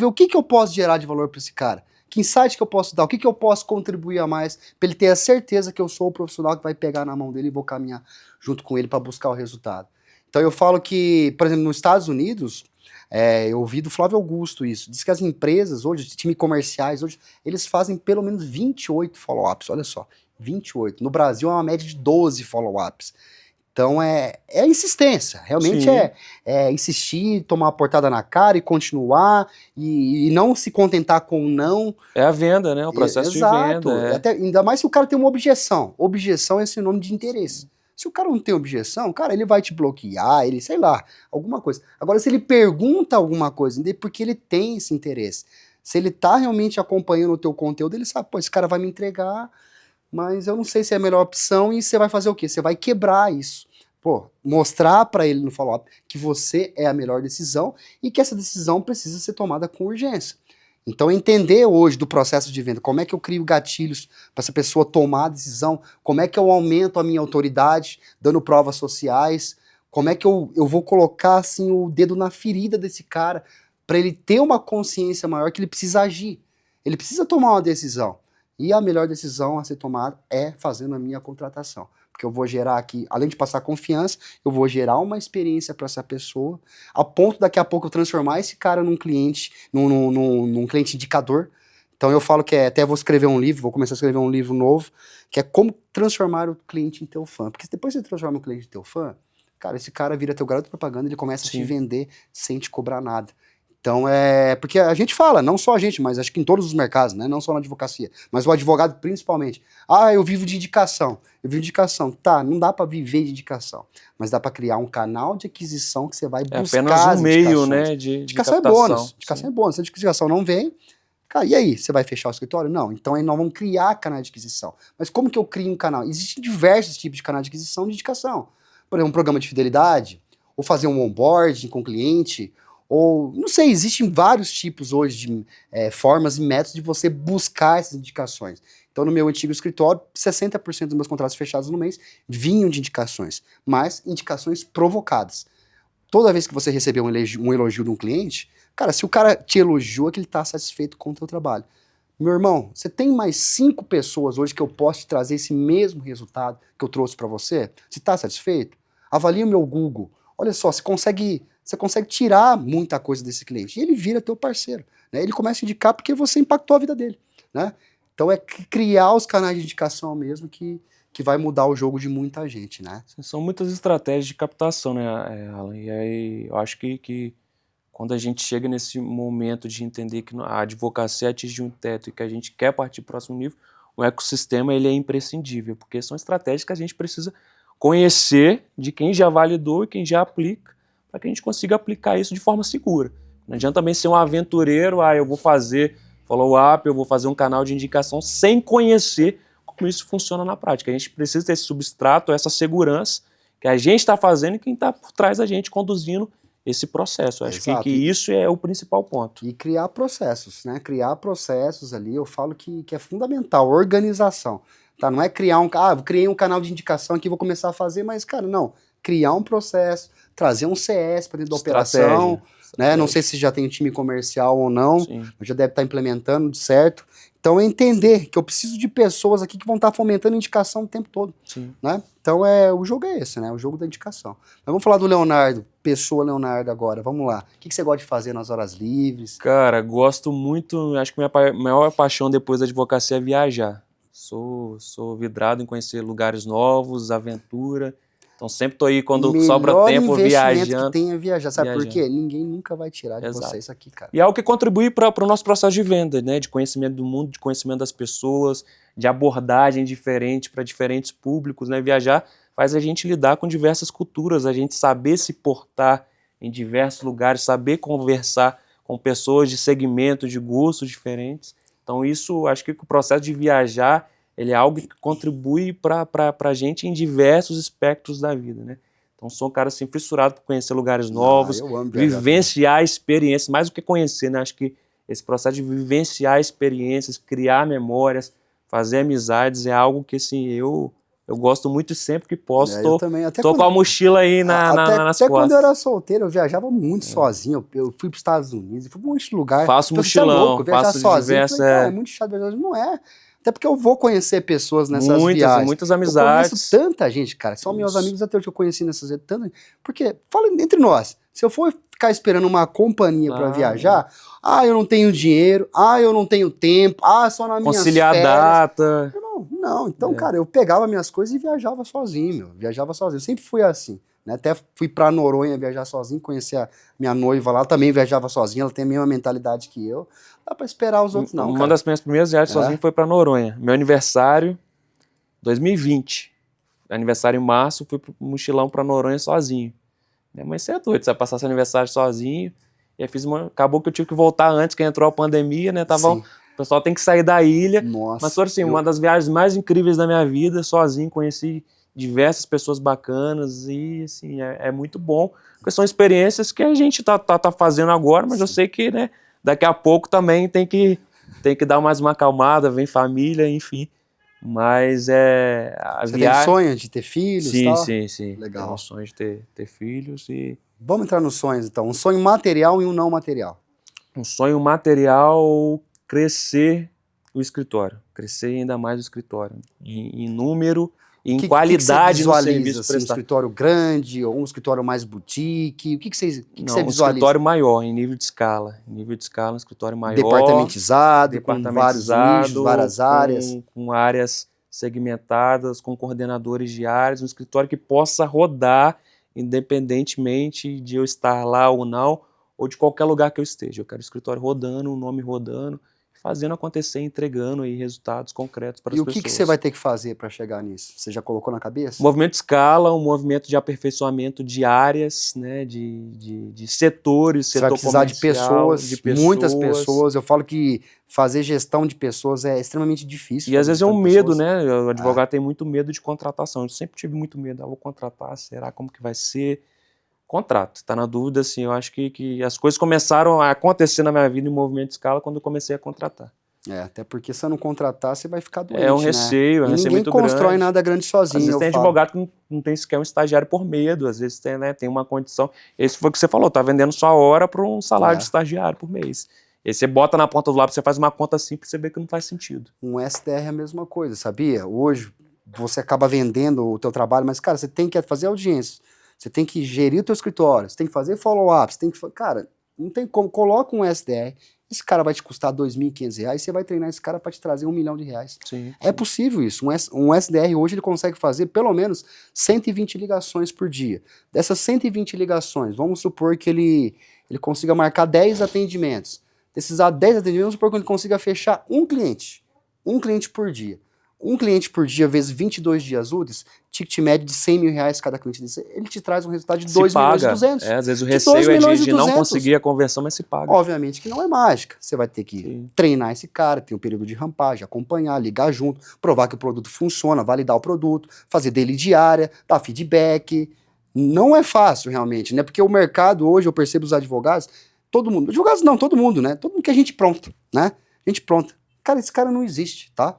o que eu posso gerar de valor para esse cara. Que insight que eu posso dar, o que eu posso contribuir a mais para ele ter a certeza que eu sou o profissional que vai pegar na mão dele e vou caminhar junto com ele para buscar o resultado. Então eu falo que, por exemplo, nos Estados Unidos, eu ouvi do Flávio Augusto isso, diz que as empresas hoje, os times comerciais hoje, eles fazem pelo menos 28 follow-ups, olha só, 28. No Brasil é uma média de 12 follow-ups. Então é insistência, realmente é insistir, tomar uma portada na cara e continuar, e não se contentar com o não. É a venda, né? O processo de venda. Até, ainda mais se o cara tem uma objeção. Objeção é sinônimo de interesse. Se o cara não tem objeção, cara, ele vai te bloquear, ele, sei lá, alguma coisa. Agora, se ele pergunta alguma coisa, porque ele tem esse interesse, se ele tá realmente acompanhando o teu conteúdo, ele sabe, pô, esse cara vai me entregar, mas eu não sei se é a melhor opção, e você vai fazer o quê? Você vai quebrar isso. Pô, mostrar para ele no follow-up que você é a melhor decisão e que essa decisão precisa ser tomada com urgência. Então, entender hoje do processo de venda, como é que eu crio gatilhos para essa pessoa tomar a decisão, como é que eu aumento a minha autoridade, dando provas sociais, como é que eu vou colocar assim, o dedo na ferida desse cara, para ele ter uma consciência maior que ele precisa agir. Ele precisa tomar uma decisão. E a melhor decisão a ser tomada é fazendo a minha contratação. Porque eu vou gerar aqui, além de passar confiança, eu vou gerar uma experiência para essa pessoa, a ponto daqui a pouco eu transformar esse cara num cliente, num cliente indicador. Então eu falo que até vou escrever um livro, vou começar a escrever um livro novo, que é como transformar o cliente em teu fã. Porque depois que você transforma o cliente em teu fã, cara, esse cara vira teu garoto propaganda, ele começa a te vender sem te cobrar nada. Então porque a gente fala, não só a gente, mas acho que em todos os mercados, né? Não só na advocacia, mas o advogado principalmente. Ah, eu vivo de indicação. Eu vivo de indicação. Tá, não dá para viver de indicação, mas dá para criar um canal de aquisição que você vai buscar apenas um as meio, indicações. né, de Indicação é captação. bônus. Indicação é bônus. Se a indicação não vem, cara, e aí? Você vai fechar o escritório? Não. Então aí nós vamos criar canal de aquisição. Mas como que eu crio um canal? Existem diversos tipos de canal de aquisição de indicação. Por exemplo, um programa de fidelidade, ou fazer um onboarding com o cliente, ou, não sei, existem vários tipos hoje de formas e métodos de você buscar essas indicações. Então, no meu antigo escritório, 60% dos meus contratos fechados no mês vinham de indicações, mas indicações provocadas. Toda vez que você receber um elogio de um cliente, cara, se o cara te elogiou, é que ele está satisfeito com o teu trabalho. Meu irmão, você tem mais 5 pessoas hoje que eu posso te trazer esse mesmo resultado que eu trouxe para você? Você está satisfeito? Avalie o meu Google. Olha só, você consegue tirar muita coisa desse cliente. E ele vira teu parceiro. Né? Ele começa a indicar porque você impactou a vida dele. Né? Então é criar os canais de indicação mesmo que vai mudar o jogo de muita gente. Né? São muitas estratégias de captação, né, Alan? E aí eu acho que quando a gente chega nesse momento de entender que a advocacia atinge um teto e que a gente quer partir para o próximo nível, o ecossistema ele é imprescindível, porque são estratégias que a gente precisa conhecer de quem já validou e quem já aplica, para que a gente consiga aplicar isso de forma segura. Não adianta também ser um aventureiro, eu vou fazer follow-up, eu vou fazer um canal de indicação sem conhecer como isso funciona na prática. A gente precisa ter esse substrato, essa segurança que a gente está fazendo e quem está por trás da gente conduzindo esse processo. Eu acho que isso é o principal ponto. E criar processos, né? Criar processos ali, eu falo que é fundamental, organização. Tá? Não é criar criei um canal de indicação aqui, vou começar a fazer, mas, cara, não. Criar um processo, trazer um CS para dentro da operação, né? Não sei se já tem um time comercial ou não, já deve estar implementando, certo? Então é entender que eu preciso de pessoas aqui que vão estar fomentando indicação o tempo todo. Né? Então o jogo é esse, né? O jogo da indicação. Mas vamos falar do Leonardo, pessoa Leonardo agora, vamos lá. O que você gosta de fazer nas horas livres? Cara, gosto muito, acho que minha maior paixão depois da advocacia é viajar. Sou vidrado em conhecer lugares novos, aventura. Então sempre tô aí quando sobra tempo viajando. Que tem é viajar, sabe por quê? Ninguém nunca vai tirar de você isso aqui, cara. E é algo que contribui para o nosso processo de venda, né? De conhecimento do mundo, de conhecimento das pessoas, de abordagem diferente para diferentes públicos, né? Viajar faz a gente lidar com diversas culturas, a gente saber se portar em diversos lugares, saber conversar com pessoas de segmentos, de gostos diferentes. Então isso, acho que o processo de viajar ele é algo que contribui para a gente em diversos aspectos da vida, né? Então sou um cara assim, fissurado por conhecer lugares novos, vivenciar experiências, mais do que conhecer, né? Acho que esse processo de vivenciar experiências, criar memórias, fazer amizades é algo que assim, eu gosto muito e sempre que posso, tô com a mochila aí nas costas. Até quando eu era solteiro, eu viajava muito sozinho, eu fui para os Estados Unidos, fui para um monte de lugar. Faço mochilão, viajar sozinho, é muito chato, não é... Até porque eu vou conhecer pessoas nessas viagens. Muitas amizades. Eu conheço tanta gente, cara. São meus amigos até hoje que eu conheci nessas vezes. Porque, fala entre nós, se eu for ficar esperando uma companhia para viajar, eu não tenho dinheiro, eu não tenho tempo, só na minha conciliar a data. Não, então, cara, eu pegava minhas coisas e viajava sozinho, Viajava sozinho. Eu sempre fui assim. Né? Até fui pra Noronha viajar sozinho, conheci a minha noiva lá, também viajava sozinha, ela tem a mesma mentalidade que eu. Dá pra esperar os outros não, Uma das minhas primeiras viagens sozinho foi pra Noronha. Meu aniversário, 2020. Aniversário em março, fui pro mochilão pra Noronha sozinho. Minha mãe, você é doido, você vai passar seu aniversário sozinho. E aí acabou que eu tive que voltar antes, que entrou a pandemia, né? O pessoal tem que sair da ilha. Nossa, mas foi assim, uma das viagens mais incríveis da minha vida, sozinho, conheci diversas pessoas bacanas e assim, é muito bom, porque são experiências que a gente tá fazendo agora, mas eu sei que, né, daqui a pouco também tem que dar mais uma acalmada, vem família, enfim, mas Você tem sonho de ter filhos? Sim. Legal. Tenho sonho de ter filhos e... Vamos entrar nos sonhos então, um sonho material e um não material. Um sonho material, crescer o escritório, crescer ainda mais o escritório, em número e em Que qualidade você no visualiza, serviço assim, um prestado. escritório grande ou um escritório mais boutique? O que você Não, um visualiza? escritório maior, em nível de escala. Em nível de escala, um escritório maior, Departamentizado, com vários nichos, departamentizado, várias áreas. com áreas segmentadas, com coordenadores de áreas, um escritório que possa rodar independentemente de eu estar lá ou não, ou de qualquer lugar que eu esteja. Eu quero o escritório rodando, o nome rodando, fazendo acontecer, entregando aí resultados concretos para E as o que você pessoas. vai ter que fazer para chegar nisso? Você já colocou na cabeça? Movimento de escala, um movimento de aperfeiçoamento de áreas, né, de setores, Você vai setor precisar de comercial, de pessoas, muitas pessoas. pessoas. Eu falo que fazer gestão de pessoas é extremamente difícil. E às Fazer vezes é gestão um de medo, pessoas. né? O É. advogado tem muito medo de contratação. Eu sempre tive muito medo. Vou contratar, será? Como que vai ser? Contrato. Tá na dúvida, assim. Eu acho que as coisas começaram a acontecer na minha vida em movimento de escala quando eu comecei a contratar. Até porque se eu não contratar, você vai ficar É um doente, né? receio, E ninguém muito constrói grande. nada grande Às sozinho, vezes eu tem falo. advogado que não tem sequer um estagiário por medo, às vezes tem, né, tem uma condição. Esse foi o que você falou, tá vendendo sua hora para um salário de estagiário por mês. E aí você bota na ponta do lápis, você faz uma conta simples, você vê que não faz sentido. Um SDR é a mesma coisa, sabia? Hoje você acaba vendendo o teu trabalho, mas, cara, você tem que fazer audiência, você tem que gerir o teu escritório, você tem que fazer follow-up, você tem que... Cara, não tem como. Coloca um SDR, esse cara vai te custar R$2.500, você vai treinar esse cara para te trazer R$1 milhão. Sim, É possível isso. Um SDR hoje ele consegue fazer pelo menos 120 ligações por dia. Dessas 120 ligações, vamos supor que ele consiga marcar 10 atendimentos. Desses 10 atendimentos, vamos supor que ele consiga fechar um cliente. Um cliente por dia. Um cliente por dia, vezes 22 dias úteis, ticket médio de R$100 mil cada cliente desse, ele te traz um resultado de se 2 milhões e paga. 200. Às vezes o De 2 receio é milhões e de não 200. conseguir a conversão, mas se paga. Obviamente que não é mágica. Você vai ter que Sim. treinar esse cara, ter um período de rampagem, acompanhar, ligar junto, provar que o produto funciona, validar o produto, fazer daily diária, dar feedback. Não é fácil realmente, né? Porque o mercado hoje, eu percebo os advogados, todo mundo, advogados não, todo mundo, né? Todo mundo que é gente pronta, né? Gente pronta. Cara, esse cara não existe, tá?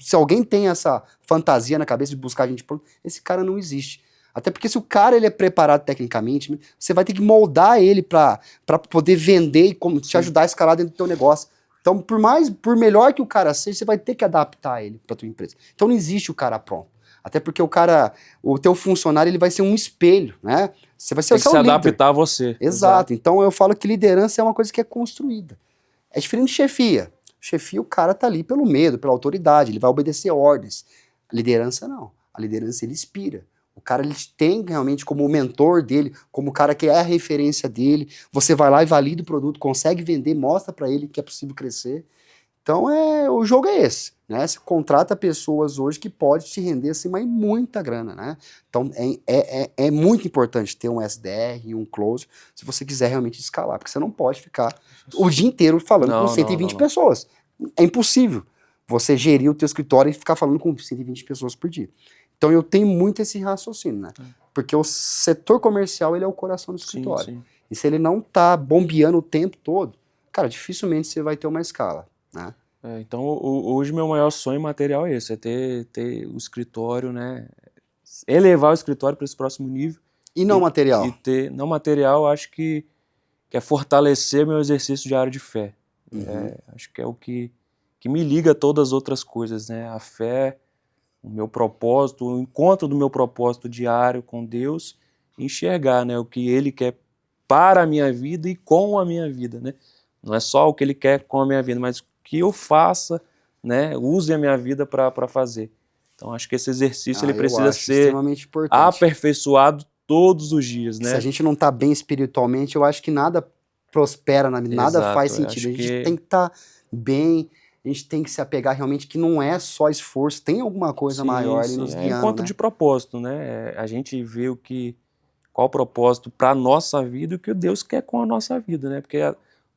Se alguém tem essa fantasia na cabeça de buscar gente pronta, esse cara não existe. Até porque se o cara ele é preparado tecnicamente, você vai ter que moldar ele para poder vender e como te ajudar a escalar dentro do teu negócio. Então, por melhor que o cara seja, você vai ter que adaptar ele para tua empresa. Então não existe o cara pronto. Até porque o teu funcionário ele vai ser um espelho, né? Você vai ser Tem que o se líder. adaptar a você. Exato. Então eu falo que liderança é uma coisa que é construída. É diferente de chefia. Chefia, o cara tá ali pelo medo, pela autoridade, ele vai obedecer ordens. A liderança não. A liderança ele inspira. O cara ele tem realmente como o mentor dele, como o cara que é a referência dele. Você vai lá e valida o produto, consegue vender, mostra para ele que é possível crescer. Então o jogo é esse, né? Você contrata pessoas hoje que pode te render assim, mas muita grana, né? Então é muito importante ter um SDR e um close se você quiser realmente escalar, porque você não pode ficar o dia inteiro falando com 120 pessoas. É impossível você gerir o teu escritório e ficar falando com 120 pessoas por dia. Então eu tenho muito esse raciocínio, né? Porque o setor comercial ele é o coração do escritório. Sim. E se ele não tá bombeando o tempo todo, cara, dificilmente você vai ter uma escala, né? Então hoje meu maior sonho material é esse, é ter o escritório, né? Elevar o escritório para esse próximo nível. E não material? E ter, não material, acho que é fortalecer meu exercício diário de fé. Acho que é o que me liga a todas as outras coisas, né? A fé, o meu propósito, o encontro do meu propósito diário com Deus, enxergar, né, o que Ele quer para a minha vida e com a minha vida, né? Não é só o que Ele quer com a minha vida, mas que eu faça, né, use a minha vida para fazer. Então acho que esse exercício ele precisa ser extremamente importante. Aperfeiçoado todos os dias, né? Se a gente não tá bem espiritualmente, eu acho que nada prospera na vida, nada faz sentido. A gente tem que estar bem, a gente tem que se apegar realmente que não é só esforço, tem alguma coisa maior ali nos guiando, encontro de propósito, né? A gente vê qual o propósito para a nossa vida e o que Deus quer com a nossa vida, né? Porque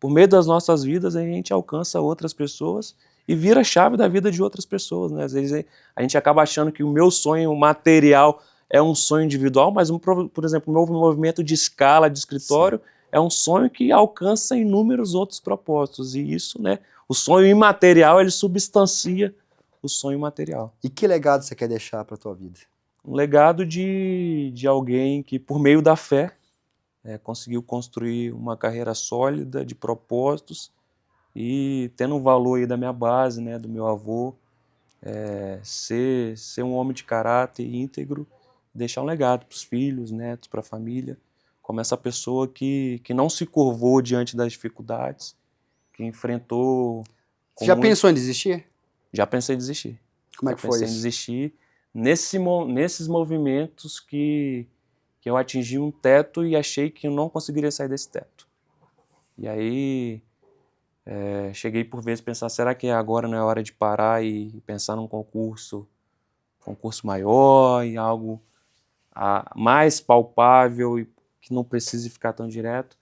por meio das nossas vidas a gente alcança outras pessoas e vira a chave da vida de outras pessoas, né? Às vezes a gente acaba achando que o meu sonho material é um sonho individual, mas, por exemplo, o meu movimento de escala de escritório é um sonho que alcança inúmeros outros propósitos. E isso, né? O sonho imaterial, ele substancia o sonho material. E que legado você quer deixar para a tua vida? Um legado de alguém que, por meio da fé, conseguiu construir uma carreira sólida de propósitos e tendo um valor aí da minha base, né, do meu avô, ser um homem de caráter íntegro, deixar um legado para os filhos, netos, para a família, como essa pessoa que não se curvou diante das dificuldades, que enfrentou Você com já muito... pensou em desistir? Já pensei em desistir. Como é Já que foi pensei em isso? desistir nesses movimentos que eu atingi um teto e achei que eu não conseguiria sair desse teto. E aí cheguei por vezes a pensar, será que agora não é hora de parar e pensar num concurso maior, em algo mais palpável e que não precise ficar tão direto?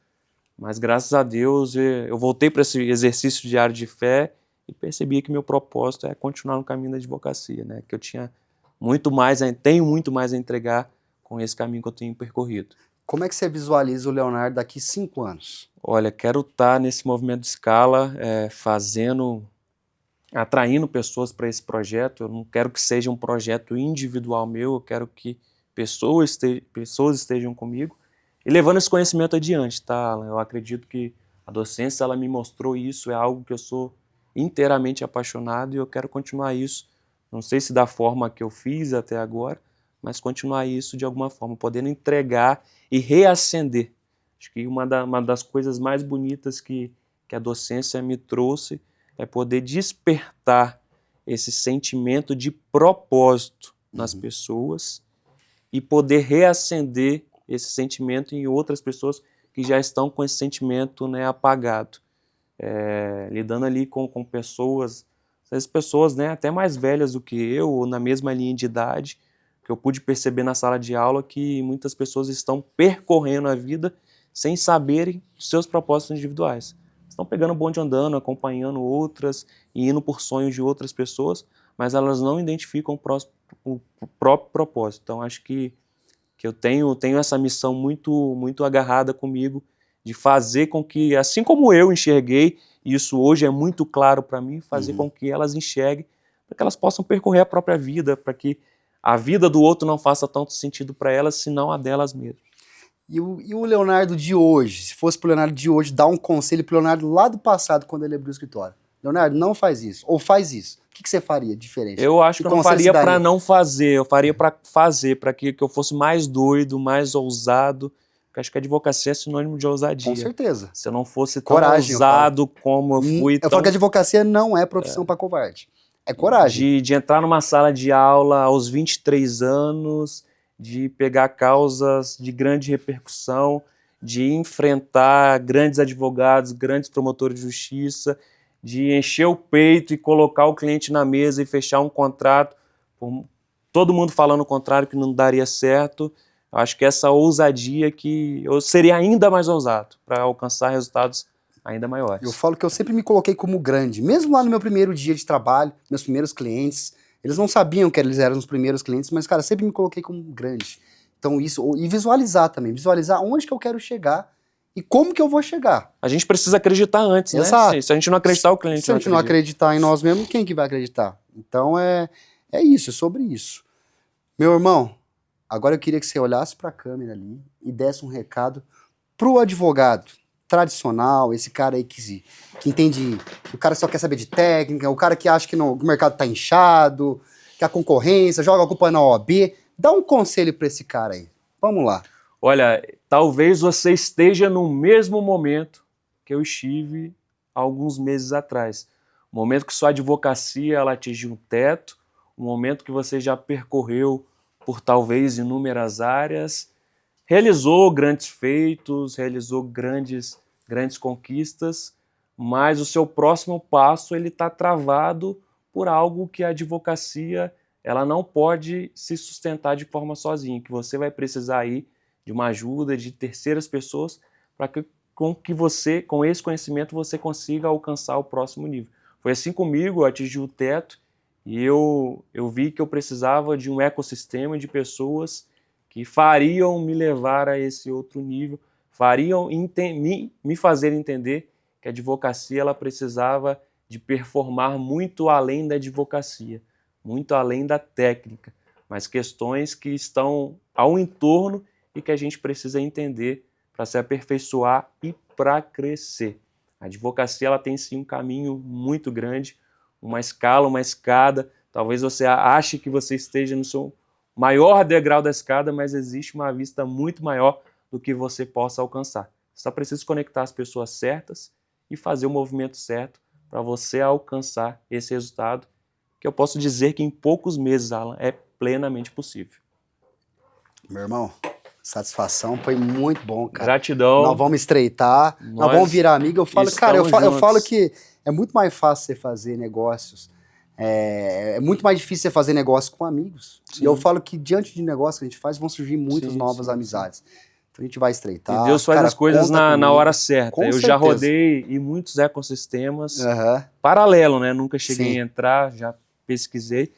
Mas graças a Deus eu voltei para esse exercício diário de fé e percebi que meu propósito é continuar no caminho da advocacia, né? Que eu tenho muito mais a entregar com esse caminho que eu tenho percorrido. Como é que você visualiza o Leonardo daqui 5 anos? Olha, quero estar nesse movimento de escala, atraindo pessoas para esse projeto. Eu não quero que seja um projeto individual meu, eu quero que pessoas estejam comigo e levando esse conhecimento adiante, tá, Alan? Eu acredito que a docência, ela me mostrou isso, é algo que eu sou inteiramente apaixonado e eu quero continuar isso. Não sei se da forma que eu fiz até agora, mas continuar isso de alguma forma, podendo entregar e reacender. Acho que uma das coisas mais bonitas que a docência me trouxe é poder despertar esse sentimento de propósito nas pessoas e poder reacender esse sentimento em outras pessoas que já estão com esse sentimento, né, apagado. Lidando ali com pessoas, essas pessoas, né, até mais velhas do que eu, ou na mesma linha de idade, que eu pude perceber na sala de aula que muitas pessoas estão percorrendo a vida sem saberem os seus propósitos individuais. Estão pegando o bonde andando, acompanhando outras e indo por sonhos de outras pessoas, mas elas não identificam o próprio propósito. Então, acho que eu tenho essa missão muito agarrada comigo, de fazer com que, assim como eu enxerguei, e isso hoje é muito claro para mim, fazer com que elas enxerguem, para que elas possam percorrer a própria vida, para que a vida do outro não faça tanto sentido para elas, senão a delas mesmas. E o Leonardo de hoje, se fosse pro Leonardo de hoje, dar um conselho pro Leonardo lá do passado, quando ele abriu o escritório. Leonardo, não faz isso, ou faz isso. O que você faria diferente? Eu acho Que que eu não conselho você faria para daria? não fazer, eu faria para fazer, para que eu fosse mais doido, mais ousado, porque acho que a advocacia é sinônimo de Com ousadia. certeza. Se eu não fosse tão Coragem, eu falo. ousado como eu fui, Eu falo que a tão advocacia não é profissão para covarde. É coragem. de entrar numa sala de aula aos 23 anos, de pegar causas de grande repercussão, de enfrentar grandes advogados, grandes promotores de justiça, de encher o peito e colocar o cliente na mesa e fechar um contrato, todo mundo falando o contrário, que não daria certo. Eu acho que essa ousadia que eu seria ainda mais ousado para alcançar resultados ainda Eu maiores. falo que eu sempre me coloquei como grande. Mesmo lá no meu primeiro dia de trabalho, meus primeiros clientes, eles não sabiam que eles eram os primeiros clientes, mas, cara, sempre me coloquei como grande. Então isso, e visualizar também, visualizar onde que eu quero chegar e como que eu vou chegar. A gente precisa acreditar antes, né? Exato. Se a gente não acreditar, o cliente Se a não gente não acredita. acreditar em nós mesmos, quem que vai acreditar? Então é isso, é sobre isso. Meu irmão, agora eu queria que você olhasse para a câmera ali e desse um recado pro advogado tradicional, esse cara aí que entende, que o cara só quer saber de técnica, o cara que acha que o mercado tá inchado, que a concorrência, joga a culpa na OAB. Dá um conselho para esse cara aí. Vamos lá. Olha, talvez você esteja no mesmo momento que eu estive alguns meses atrás. O momento que sua advocacia ela atingiu um teto, o momento que você já percorreu por talvez inúmeras áreas, realizou grandes feitos, realizou grandes conquistas, mas o seu próximo passo ele está travado por algo que a advocacia ela não pode se sustentar de forma sozinha, que você vai precisar aí de uma ajuda de terceiras pessoas para que você, com esse conhecimento, você consiga alcançar o próximo nível. Foi assim comigo, eu atingi o teto e eu vi que eu precisava de um ecossistema de pessoas que fariam me levar a esse outro nível, fariam me fazer entender que a advocacia ela precisava de performar muito além da advocacia, muito além da técnica, mas questões que estão ao entorno e que a gente precisa entender para se aperfeiçoar e para crescer. A advocacia ela tem sim um caminho muito grande, uma escala, uma escada. Talvez você ache que você esteja no seu maior degrau da escada, mas existe uma vista muito maior do que você possa alcançar. Você só precisa conectar as pessoas certas e fazer o movimento certo para você alcançar esse resultado, que eu posso dizer que em poucos meses, Alan, é plenamente possível. Meu irmão, satisfação, foi muito bom, cara. Gratidão. Nós vamos estreitar, nós vamos virar amigo. Eu falo, cara, eu falo que é muito mais fácil você fazer negócios, é muito mais difícil você fazer negócio com amigos. Sim. E eu falo que diante de negócio que a gente faz, vão surgir muitas novas amizades. Então a gente vai estreitar. E Deus faz as coisas na hora certa. Eu já rodei em muitos ecossistemas paralelo, né? Nunca cheguei a entrar, já pesquisei.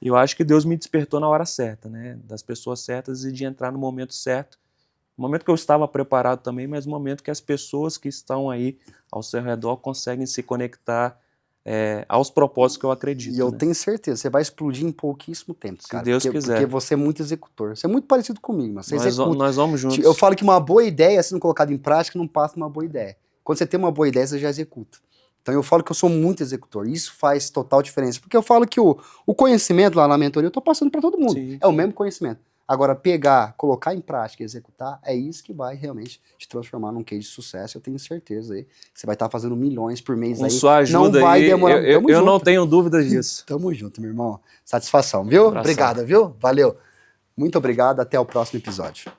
E eu acho que Deus me despertou na hora certa, né? Das pessoas certas e de entrar no momento certo. No momento que eu estava preparado também, mas no momento que as pessoas que estão aí ao seu redor conseguem se conectar aos propósitos que eu acredito. E eu tenho certeza, você vai explodir em pouquíssimo tempo, cara. Se Deus quiser. Porque você é muito executor. Você é muito parecido comigo, mas você executa. Nós vamos juntos. Eu falo que uma boa ideia, se não colocada em prática, não passa uma boa ideia. Quando você tem uma boa ideia, você já executa. Então eu falo que eu sou muito executor. Isso faz total diferença. Porque eu falo que o conhecimento lá na mentoria, eu tô passando para todo mundo. Sim. É o mesmo conhecimento. Agora, pegar, colocar em prática e executar, é isso que vai realmente te transformar num case de sucesso. Eu tenho certeza aí. Você vai estar fazendo milhões por mês aí. Com sua ajuda não vai aí, demorar. Eu não tenho dúvidas disso. Tamo junto, meu irmão. Satisfação, viu? Obrigado, viu? Valeu. Muito obrigado. Até o próximo episódio.